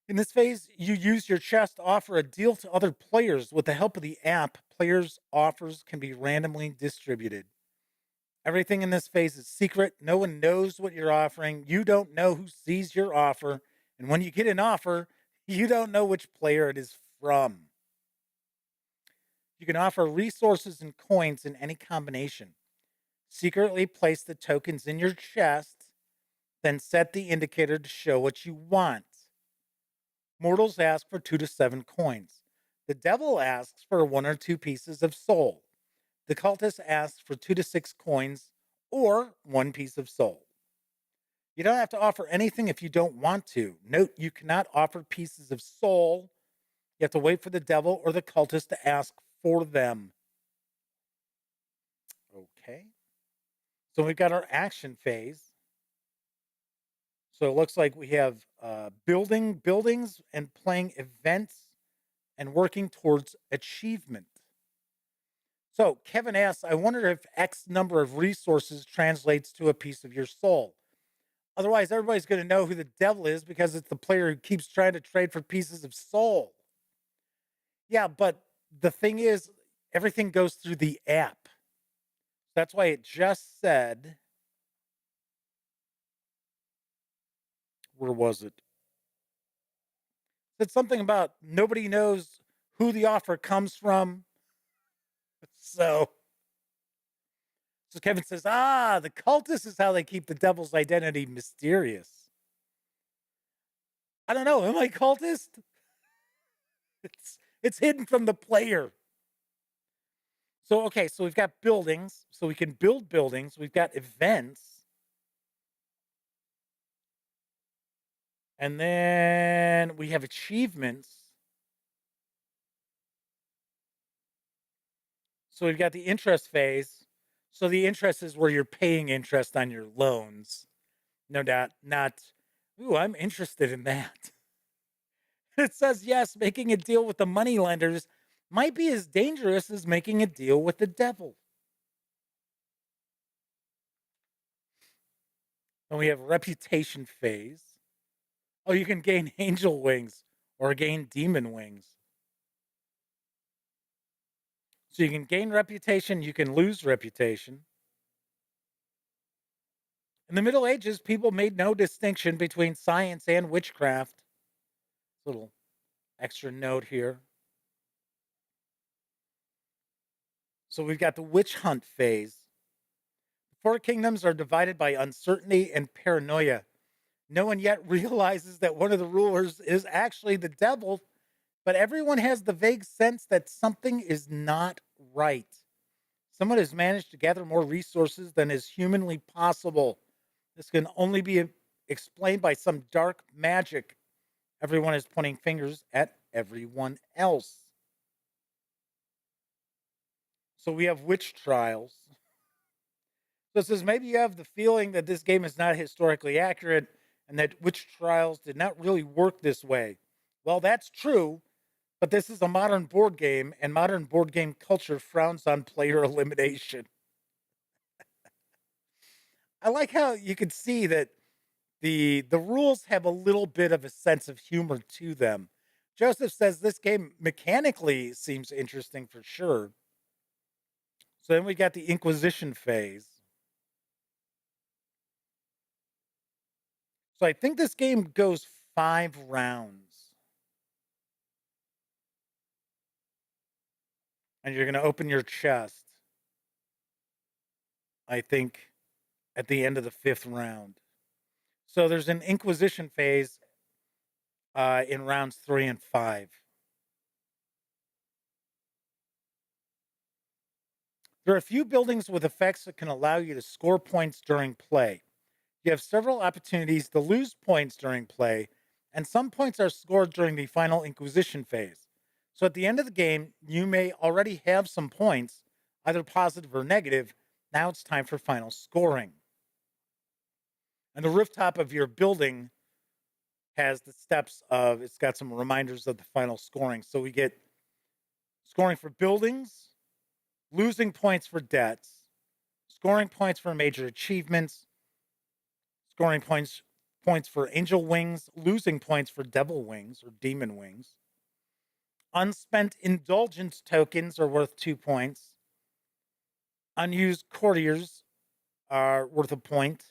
In this phase, you use your chest to offer a deal to other players. With the help of the app, players' offers can be randomly distributed. Everything in this phase is secret. No one knows what you're offering. You don't know who sees your offer. And when you get an offer, You don't know which player it is from. You can offer resources and coins in any combination. Secretly place the tokens in your chest, then set the indicator to show what you want. Mortals ask for 2 to 7 coins. The devil asks for 1 or 2 pieces of soul. The cultist asks for 2 to 6 coins or 1 piece of soul. You don't have to offer anything if you don't want to. Note, you cannot offer pieces of soul. You have to wait for the devil or the cultist to ask for them. Okay. So we've got our action phase. So it looks like we have building buildings and playing events and working towards achievement. So Kevin asks, I wonder if X number of resources translates to a piece of your soul. Otherwise, everybody's going to know who the devil is because it's the player who keeps trying to trade for pieces of soul. Yeah, but the thing is, everything goes through the app. That's why it just said, where was it? It said something about nobody knows who the offer comes from. So Kevin says, the cultist is how they keep the devil's identity mysterious. I don't know. Am I cultist? It's hidden from the player. So, okay, so we've got buildings. So we can build buildings. We've got events. And then we have achievements. So we've got the interest phase. So the interest is where you're paying interest on your loans. No doubt, not, ooh, I'm interested in that. It says, yes, making a deal with the money lenders might be as dangerous as making a deal with the devil. And we have reputation phase. Oh, you can gain angel wings or gain demon wings. So you can gain reputation, you can lose reputation. In the Middle Ages, people made no distinction between science and witchcraft. Little extra note here. So we've got the witch hunt phase. The 4 kingdoms are divided by uncertainty and paranoia. No one yet realizes that one of the rulers is actually the devil, but everyone has the vague sense that something is not right. Someone has managed to gather more resources than is humanly possible. This can only be explained by some dark magic. Everyone is pointing fingers at everyone else. So we have witch trials. So it says maybe you have the feeling that this game is not historically accurate and that witch trials did not really work this way. Well, that's true, but this is a modern board game, and modern board game culture frowns on player elimination. I like how you can see that the rules have a little bit of a sense of humor to them. Joseph says this game mechanically seems interesting for sure. So then we got the Inquisition phase. So I think this game goes 5 rounds. And you're going to open your chest, I think, at the end of the 5th round. So there's an Inquisition phase in rounds 3 and 5. There are a few buildings with effects that can allow you to score points during play. You have several opportunities to lose points during play, and some points are scored during the final Inquisition phase. So at the end of the game, you may already have some points, either positive or negative. Now it's time for final scoring. And the rooftop of your building has the steps of, it's got some reminders of the final scoring. So we get scoring for buildings, losing points for debts, scoring points for major achievements, scoring points for angel wings, losing points for devil wings or demon wings. Unspent indulgence tokens are worth 2 points. Unused courtiers are worth a point.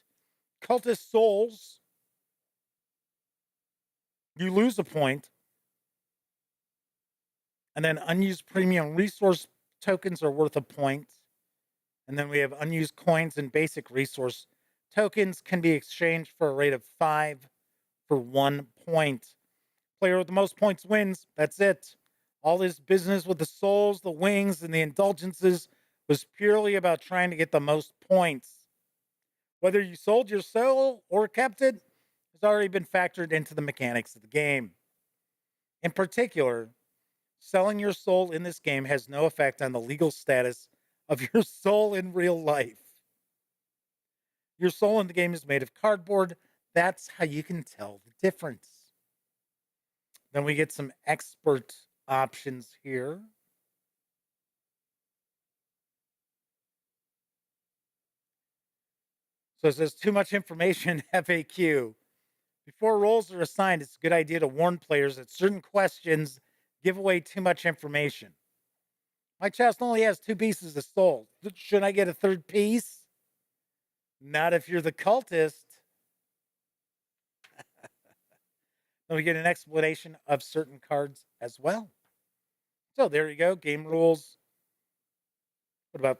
Cultist souls, you lose a point. And then unused premium resource tokens are worth a point. And then we have unused coins and basic resource tokens can be exchanged for a rate of 5 for 1 point. Player with the most points wins. That's it. All this business with the souls, the wings, and the indulgences was purely about trying to get the most points. Whether you sold your soul or kept it has already been factored into the mechanics of the game. In particular, selling your soul in this game has no effect on the legal status of your soul in real life. Your soul in the game is made of cardboard. That's how you can tell the difference. Then we get some expert options here. So it says too much information FAQ. Before roles are assigned, it's a good idea to warn players that certain questions give away too much information. My chest only has 2 pieces of soul. Should I get a 3rd piece? Not if you're the cultist. Then we get an explanation of certain cards as well. So there you go. Game rules. What about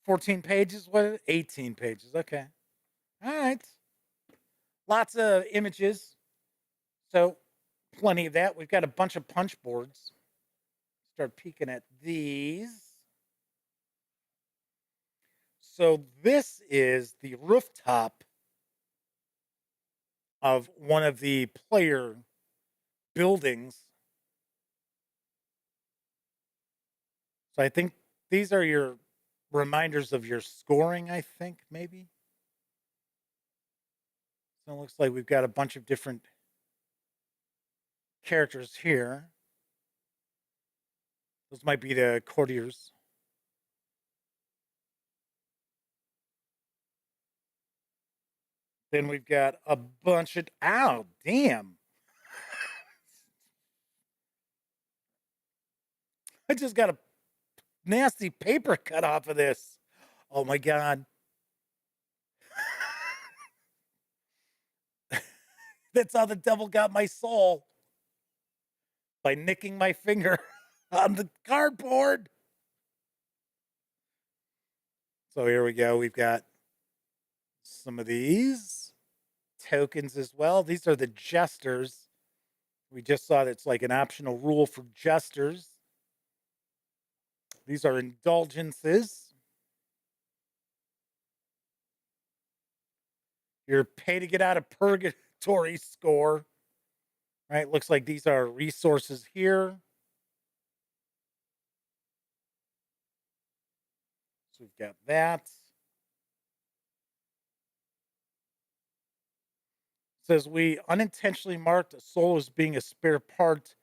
14 pages? What? 18 pages. Okay. All right. Lots of images. So plenty of that. We've got a bunch of punch boards. Start peeking at these. So this is the rooftop of one of the player buildings. So I think these are your reminders of your scoring, I think, maybe. So it looks like we've got a bunch of different characters here. Those might be the courtiers. Then we've got a bunch of, ow, damn. I just got a nasty paper cut off of this. Oh my God. That's how the devil got my soul. By nicking my finger on the cardboard. So here we go. We've got some of these tokens as well. These are the jesters. We just saw that's like an optional rule for jesters. These are indulgences. Your pay to get out of purgatory score. Right? Looks like these are resources here. So we've got that. Says we unintentionally marked a soul as being a spare part.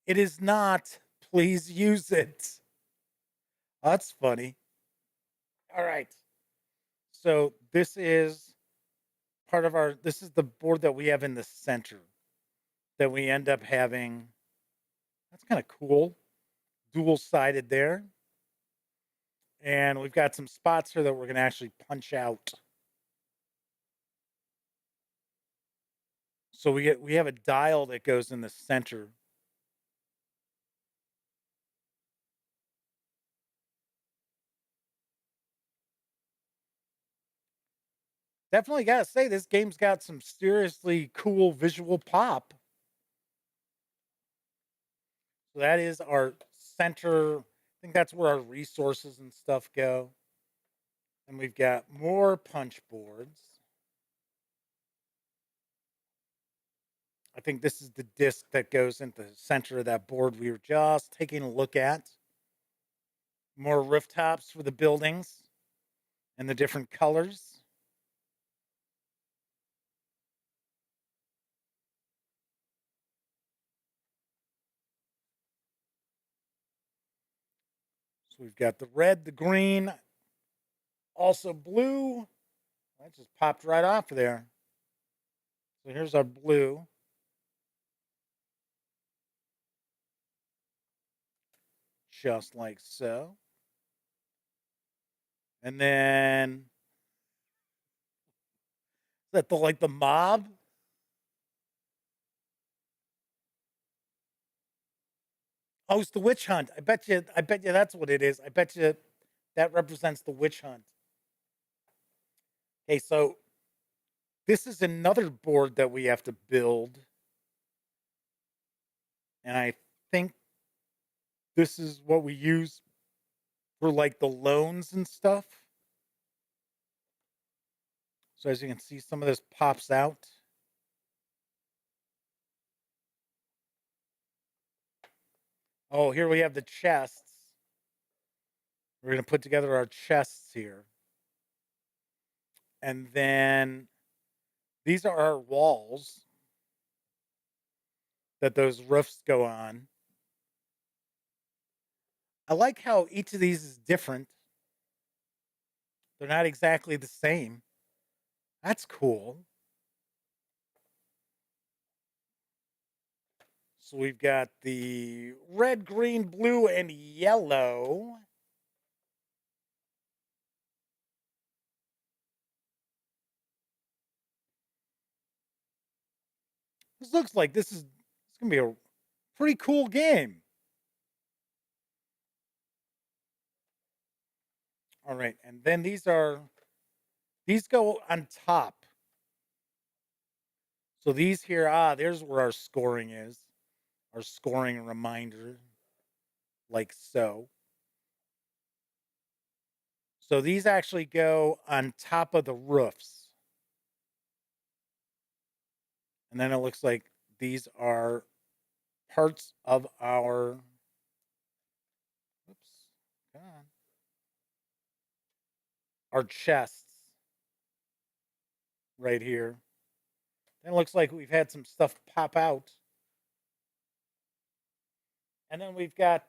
It is not. Please use it. That's funny. All right. So this is part of our, this is the board that we have in the center that we end up having. That's kind of cool. Dual sided there. And we've got some spots here that we're going to actually punch out. So we have a dial that goes in the center. Definitely got to say, this game's got some seriously cool visual pop. So that is our center. I think that's where our resources and stuff go. And we've got more punch boards. I think this is the disc that goes into the center of that board we were just taking a look at. More rooftops for the buildings and the different colors. So we've got the red, the green, also blue. That just popped right off of there. So here's our blue. Just like so. And then, is that the mob? Oh, it's the witch hunt. I bet you that's what it is. I bet you that represents the witch hunt. Okay, so this is another board that we have to build. And I think this is what we use for like the loans and stuff. So as you can see, some of this pops out. Oh, here we have the chests. We're going to put together our chests here. And then these are our walls that those roofs go on. I like how each of these is different. They're not exactly the same. That's cool. So we've got the red, green, blue, and yellow. This looks like it's going to be a pretty cool game. All right, and then these go on top. So these here, there's where our scoring is. Our scoring reminder, like so. So these actually go on top of the roofs. And then it looks like these are parts of our, oops, come on, our chests right here. Then it looks like we've had some stuff pop out. And then we've got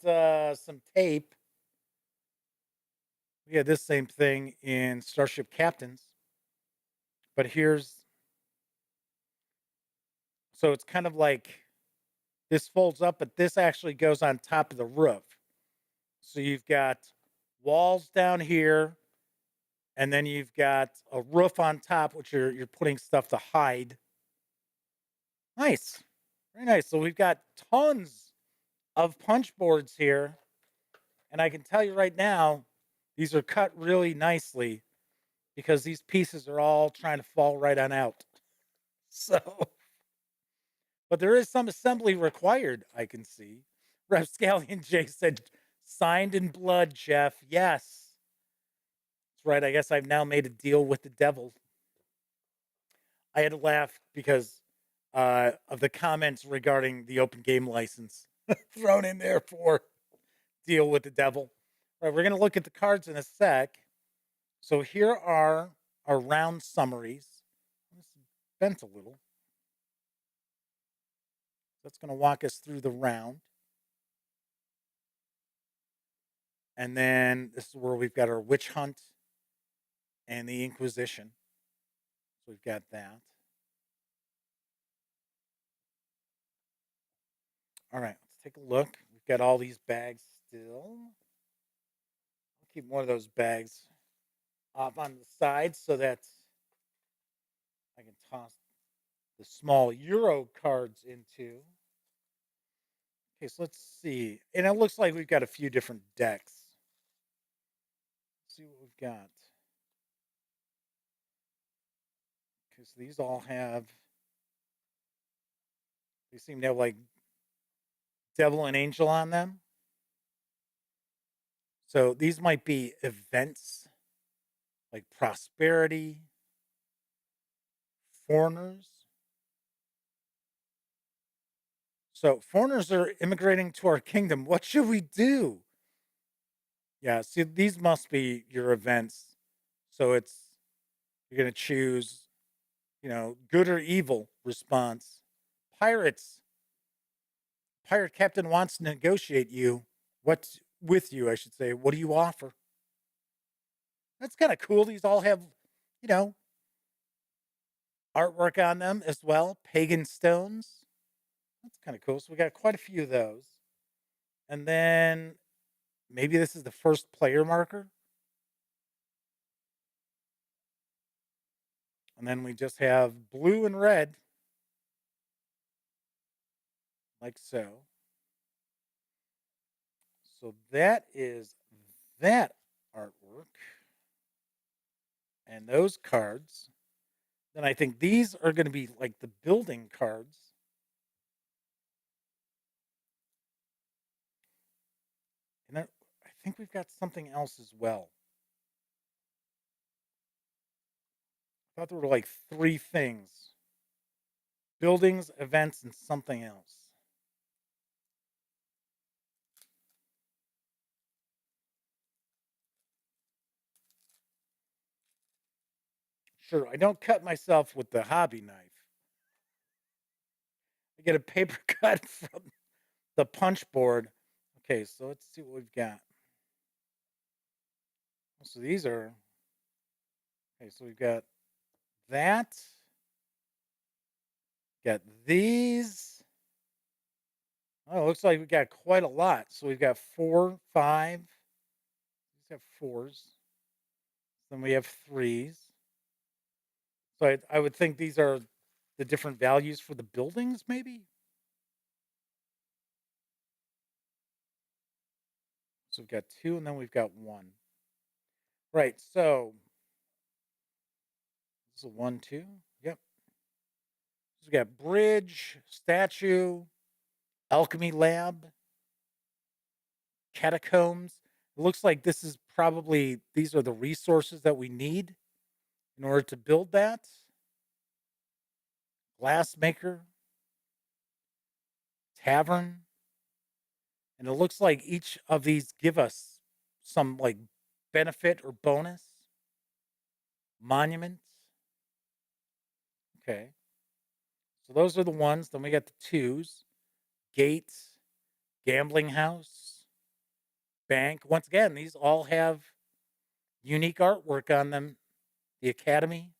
some tape. We had this same thing in Starship Captains. But so it's kind of like this folds up, but this actually goes on top of the roof. So you've got walls down here, and then you've got a roof on top, which you're putting stuff to hide. Nice. Very nice. So we've got tons of punch boards here. And I can tell you right now, these are cut really nicely because these pieces are all trying to fall right on out. So, but there is some assembly required, I can see. Rapscallion J said, signed in blood, Jeff. Yes. That's right. I guess I've now made a deal with the devil. I had to laugh because of the comments regarding the open game license thrown in there for deal with the devil. All right, we're going to look at the cards in a sec. So here are our round summaries. This is bent a little. That's going to walk us through the round. And then this is where we've got our witch hunt and the Inquisition. So we've got that. All right, let's take a look. We've got all these bags still. I'll keep one of those bags off on the side so that I can toss the small Euro cards into. Okay, so let's see. And it looks like we've got a few different decks. Let's see what we've got. Okay, so these all have, they seem to have like devil and angel on them. So these might be events like prosperity, foreigners. So foreigners are immigrating to our kingdom. What should we do? Yeah, see, these must be your events. So you're going to choose, good or evil response. Pirates. Pirate captain wants to negotiate with you, I should say. What do you offer? That's kind of cool. These all have, artwork on them as well. Pagan stones. That's kind of cool. So we got quite a few of those. And then maybe this is the first player marker. And then we just have blue and red. Like so. So that is that artwork and those cards. Then I think these are going to be like the building cards. And I think we've got something else as well. I thought there were like 3 things: buildings, events, and something else. Sure, I don't cut myself with the hobby knife. I get a paper cut from the punch board. Okay, so let's see what we've got. So these are, okay, so we've got that. Got these. Oh, it looks like we got quite a lot. So we've got 4, 5. These have 4s. Then we have 3s. So I would think these are the different values for the buildings, maybe? So we've got 2 and then we've got 1. Right, so this is a 1, 2. Yep. So we got bridge, statue, alchemy lab, catacombs. It looks like this is probably, these are the resources that we need in order to build that. Glassmaker, tavern. And it looks like each of these give us some like benefit or bonus. Monuments. Okay. So those are the ones. Then we got the 2s. Gates, gambling house, bank. Once again, these all have unique artwork on them. The academy,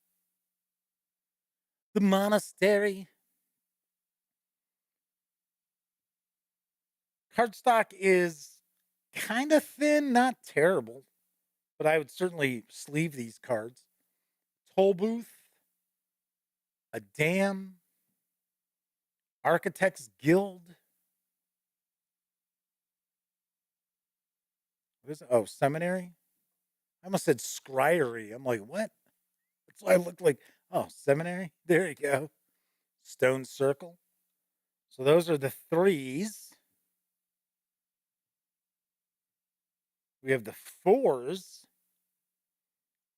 the monastery. Cardstock is kind of thin, not terrible, but I would certainly sleeve these cards. Toll booth, a dam, architects guild. What is it? Oh, seminary. I almost said scryery. I'm like, what? That's why I looked like, oh, seminary. There you go. Stone circle. So those are the 3s. We have the 4s.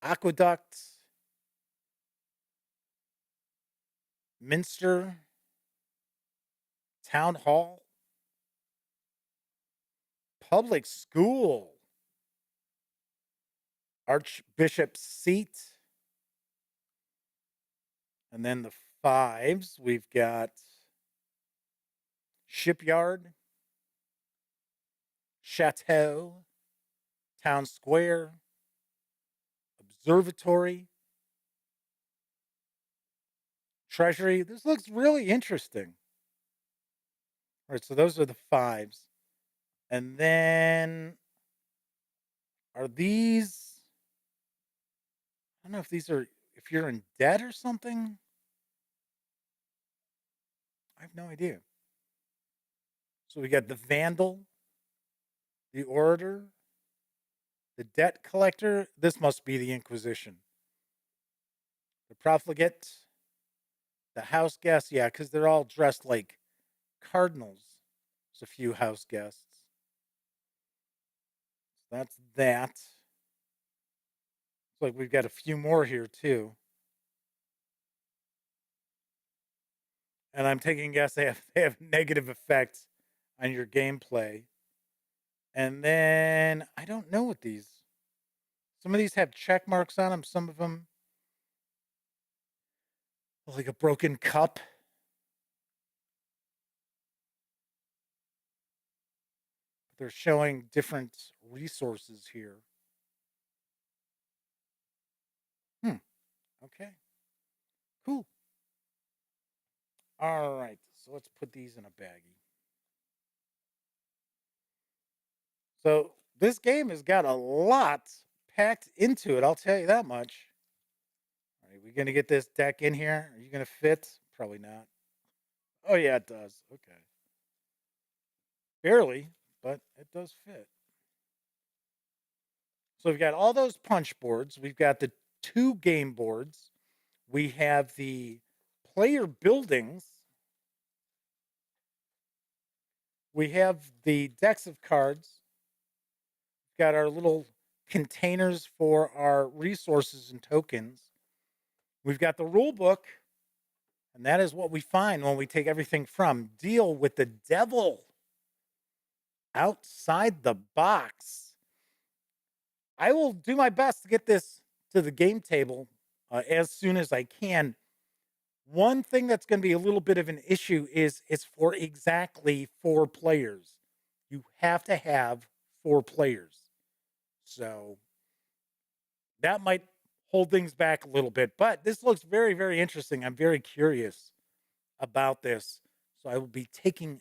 Aqueduct, Minster, Town Hall, Public School, Archbishop's Seat, and then the 5s, we've got Shipyard, Chateau, Town Square, Observatory, Treasury. This looks really interesting. All right, so those are the 5s. And then are these, I don't know if these are, if you're in debt or something. I have no idea. So we got the Vandal, the Orator, the Debt Collector. This must be the Inquisition. The Profligate, the House Guest. Yeah, because they're all dressed like cardinals. There's a few house guests. So that's that. Looks like we've got a few more here too. And I'm taking a guess they have negative effects on your gameplay. And then I don't know what these. Some of these have check marks on them. Some of them like a broken cup. They're showing different resources here. Okay. Cool. All right. So let's put these in a baggie. So this game has got a lot packed into it. I'll tell you that much. All right. We going to get this deck in here? Are you going to fit? Probably not. Oh, yeah, it does. Okay. Barely. but it does fit. So we've got all those punch boards. We've got the 2 game boards. We have the player buildings. We have the decks of cards. We've got our little containers for our resources and tokens. We've got the rule book, and that is what we find when we take everything from Deal with the Devil outside the box. I will do my best to get this to the game table as soon as I can. One thing that's going to be a little bit of an issue is it's for exactly 4 players. You have to have 4 players. So that might hold things back a little bit, but this looks very, very interesting. I'm very curious about this. So I will be taking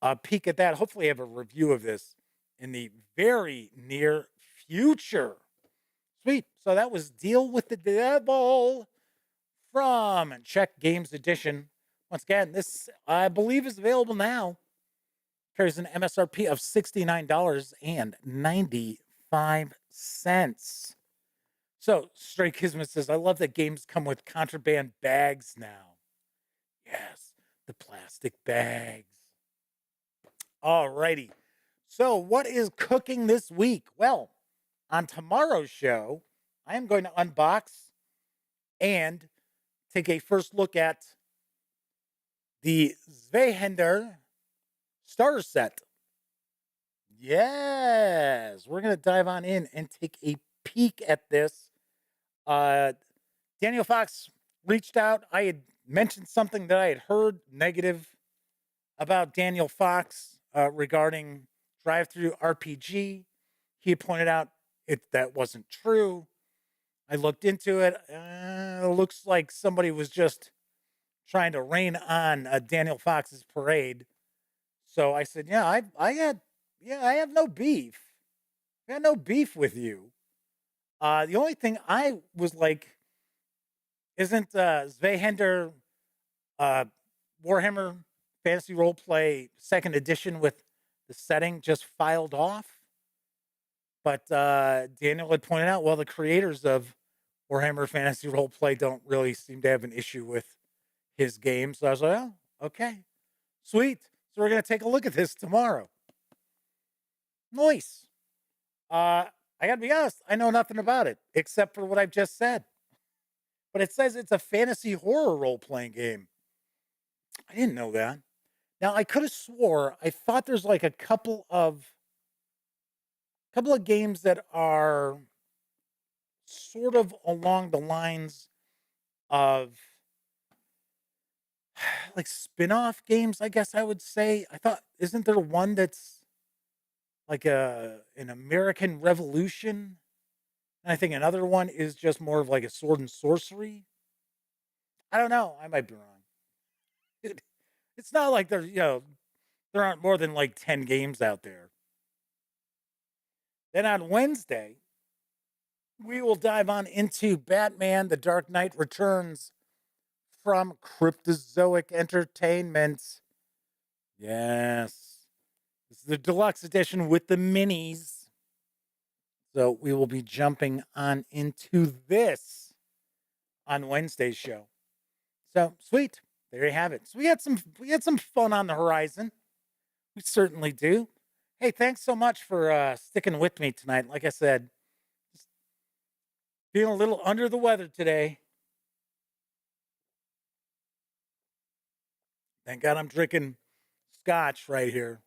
a peek at that. Hopefully I have a review of this in the very near future. Sweet. So that was Deal with the Devil from Czech Games Edition. Once again, this, I believe, is available now. Carries an MSRP of $69.95. So, Stray Kismet says, I love that games come with contraband bags now. Yes, the plastic bags. Alrighty. So, what is cooking this week? Well, on tomorrow's show, I am going to unbox and take a first look at the Zweihander starter set. Yes, we're going to dive on in and take a peek at this. Daniel Fox reached out. I had mentioned something that I had heard negative about Daniel Fox regarding drive-through RPG. He had pointed out that wasn't true. I looked into it. It looks like somebody was just trying to rain on Daniel Fox's parade. So I said, yeah, I have no beef. I got no beef with you. The only thing I was like, isn't Zweihander Warhammer Fantasy Roleplay 2nd edition with the setting just filed off? But Daniel had pointed out, well, the creators of Warhammer Fantasy Roleplay don't really seem to have an issue with his game. So I was like, oh, okay, sweet. So we're going to take a look at this tomorrow. Nice. I got to be honest, I know nothing about it except for what I've just said. But it says it's a fantasy horror role-playing game. I didn't know that. Now, I could have swore, I thought there's like a couple of games that are sort of along the lines of like spin-off games, I guess I would say. I thought, isn't there one that's like an American Revolution? And I think another one is just more of like a sword and sorcery. I don't know. I might be wrong. It's not like there's, there aren't more than like 10 games out there. Then on Wednesday, we will dive on into Batman: The Dark Knight Returns from Cryptozoic Entertainment. Yes. This is the deluxe edition with the minis. So we will be jumping on into this on Wednesday's show. So sweet. There you have it. So we had some fun on the horizon. We certainly do. Hey, thanks so much for sticking with me tonight. Like I said, just feeling a little under the weather today. Thank God I'm drinking scotch right here.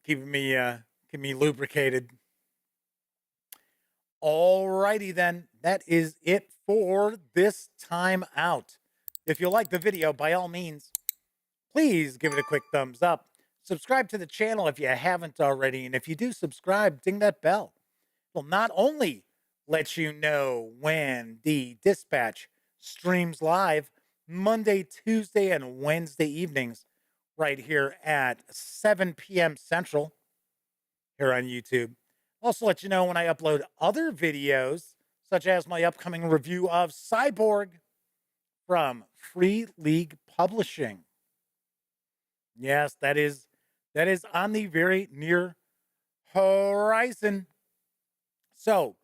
Keeping me lubricated. Alrighty then. That is it for this time out. If you like the video, by all means, please give it a quick thumbs up. Subscribe to the channel if you haven't already. And if you do subscribe, ding that bell. It will not only let you know when the Dispatch streams live Monday, Tuesday, and Wednesday evenings right here at 7 p.m. Central here on YouTube. Also let you know when I upload other videos, such as my upcoming review of Cyborg from Free League Publishing. Yes, that is That is on the very near horizon. So,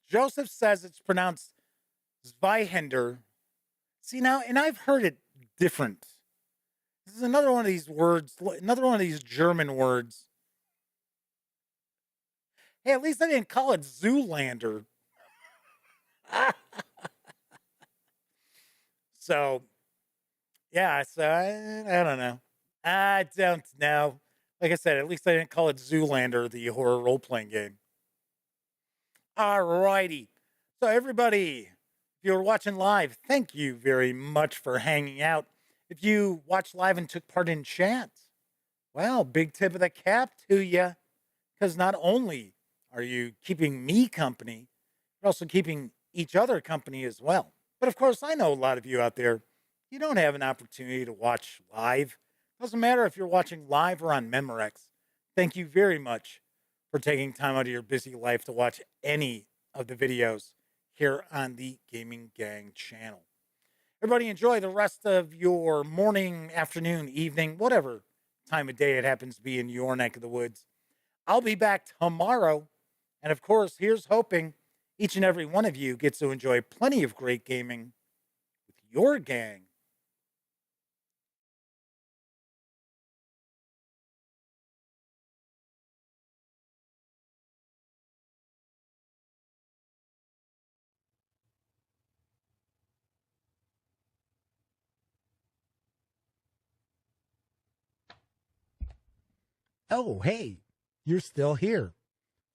Joseph says it's pronounced Zweihender. See now, and I've heard it different. This is another one of these words, another one of these German words. Hey, at least I didn't call it Zoolander. So, yeah, so I don't know. I don't know. Like I said, at least I didn't call it Zoolander, the horror role-playing game. All righty. So, everybody, if you're watching live, thank you very much for hanging out. If you watched live and took part in chat, well, big tip of the cap to you. Because not only are you keeping me company, you're also keeping each other company as well. But of course, I know a lot of you out there, you don't have an opportunity to watch live. Doesn't matter if you're watching live or on Memorex. Thank you very much for taking time out of your busy life to watch any of the videos here on the Gaming Gang channel. Everybody enjoy the rest of your morning, afternoon, evening, whatever time of day it happens to be in your neck of the woods. I'll be back tomorrow. And of course, here's hoping each and every one of you gets to enjoy plenty of great gaming with your gang. Oh, hey, you're still here.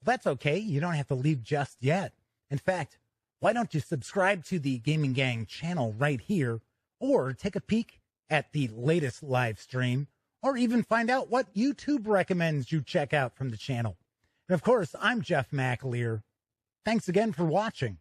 That's okay. You don't have to leave just yet. In fact, why don't you subscribe to the Gaming Gang channel right here, or take a peek at the latest live stream, or even find out what YouTube recommends you check out from the channel. And of course, I'm Jeff McAleer. Thanks again for watching.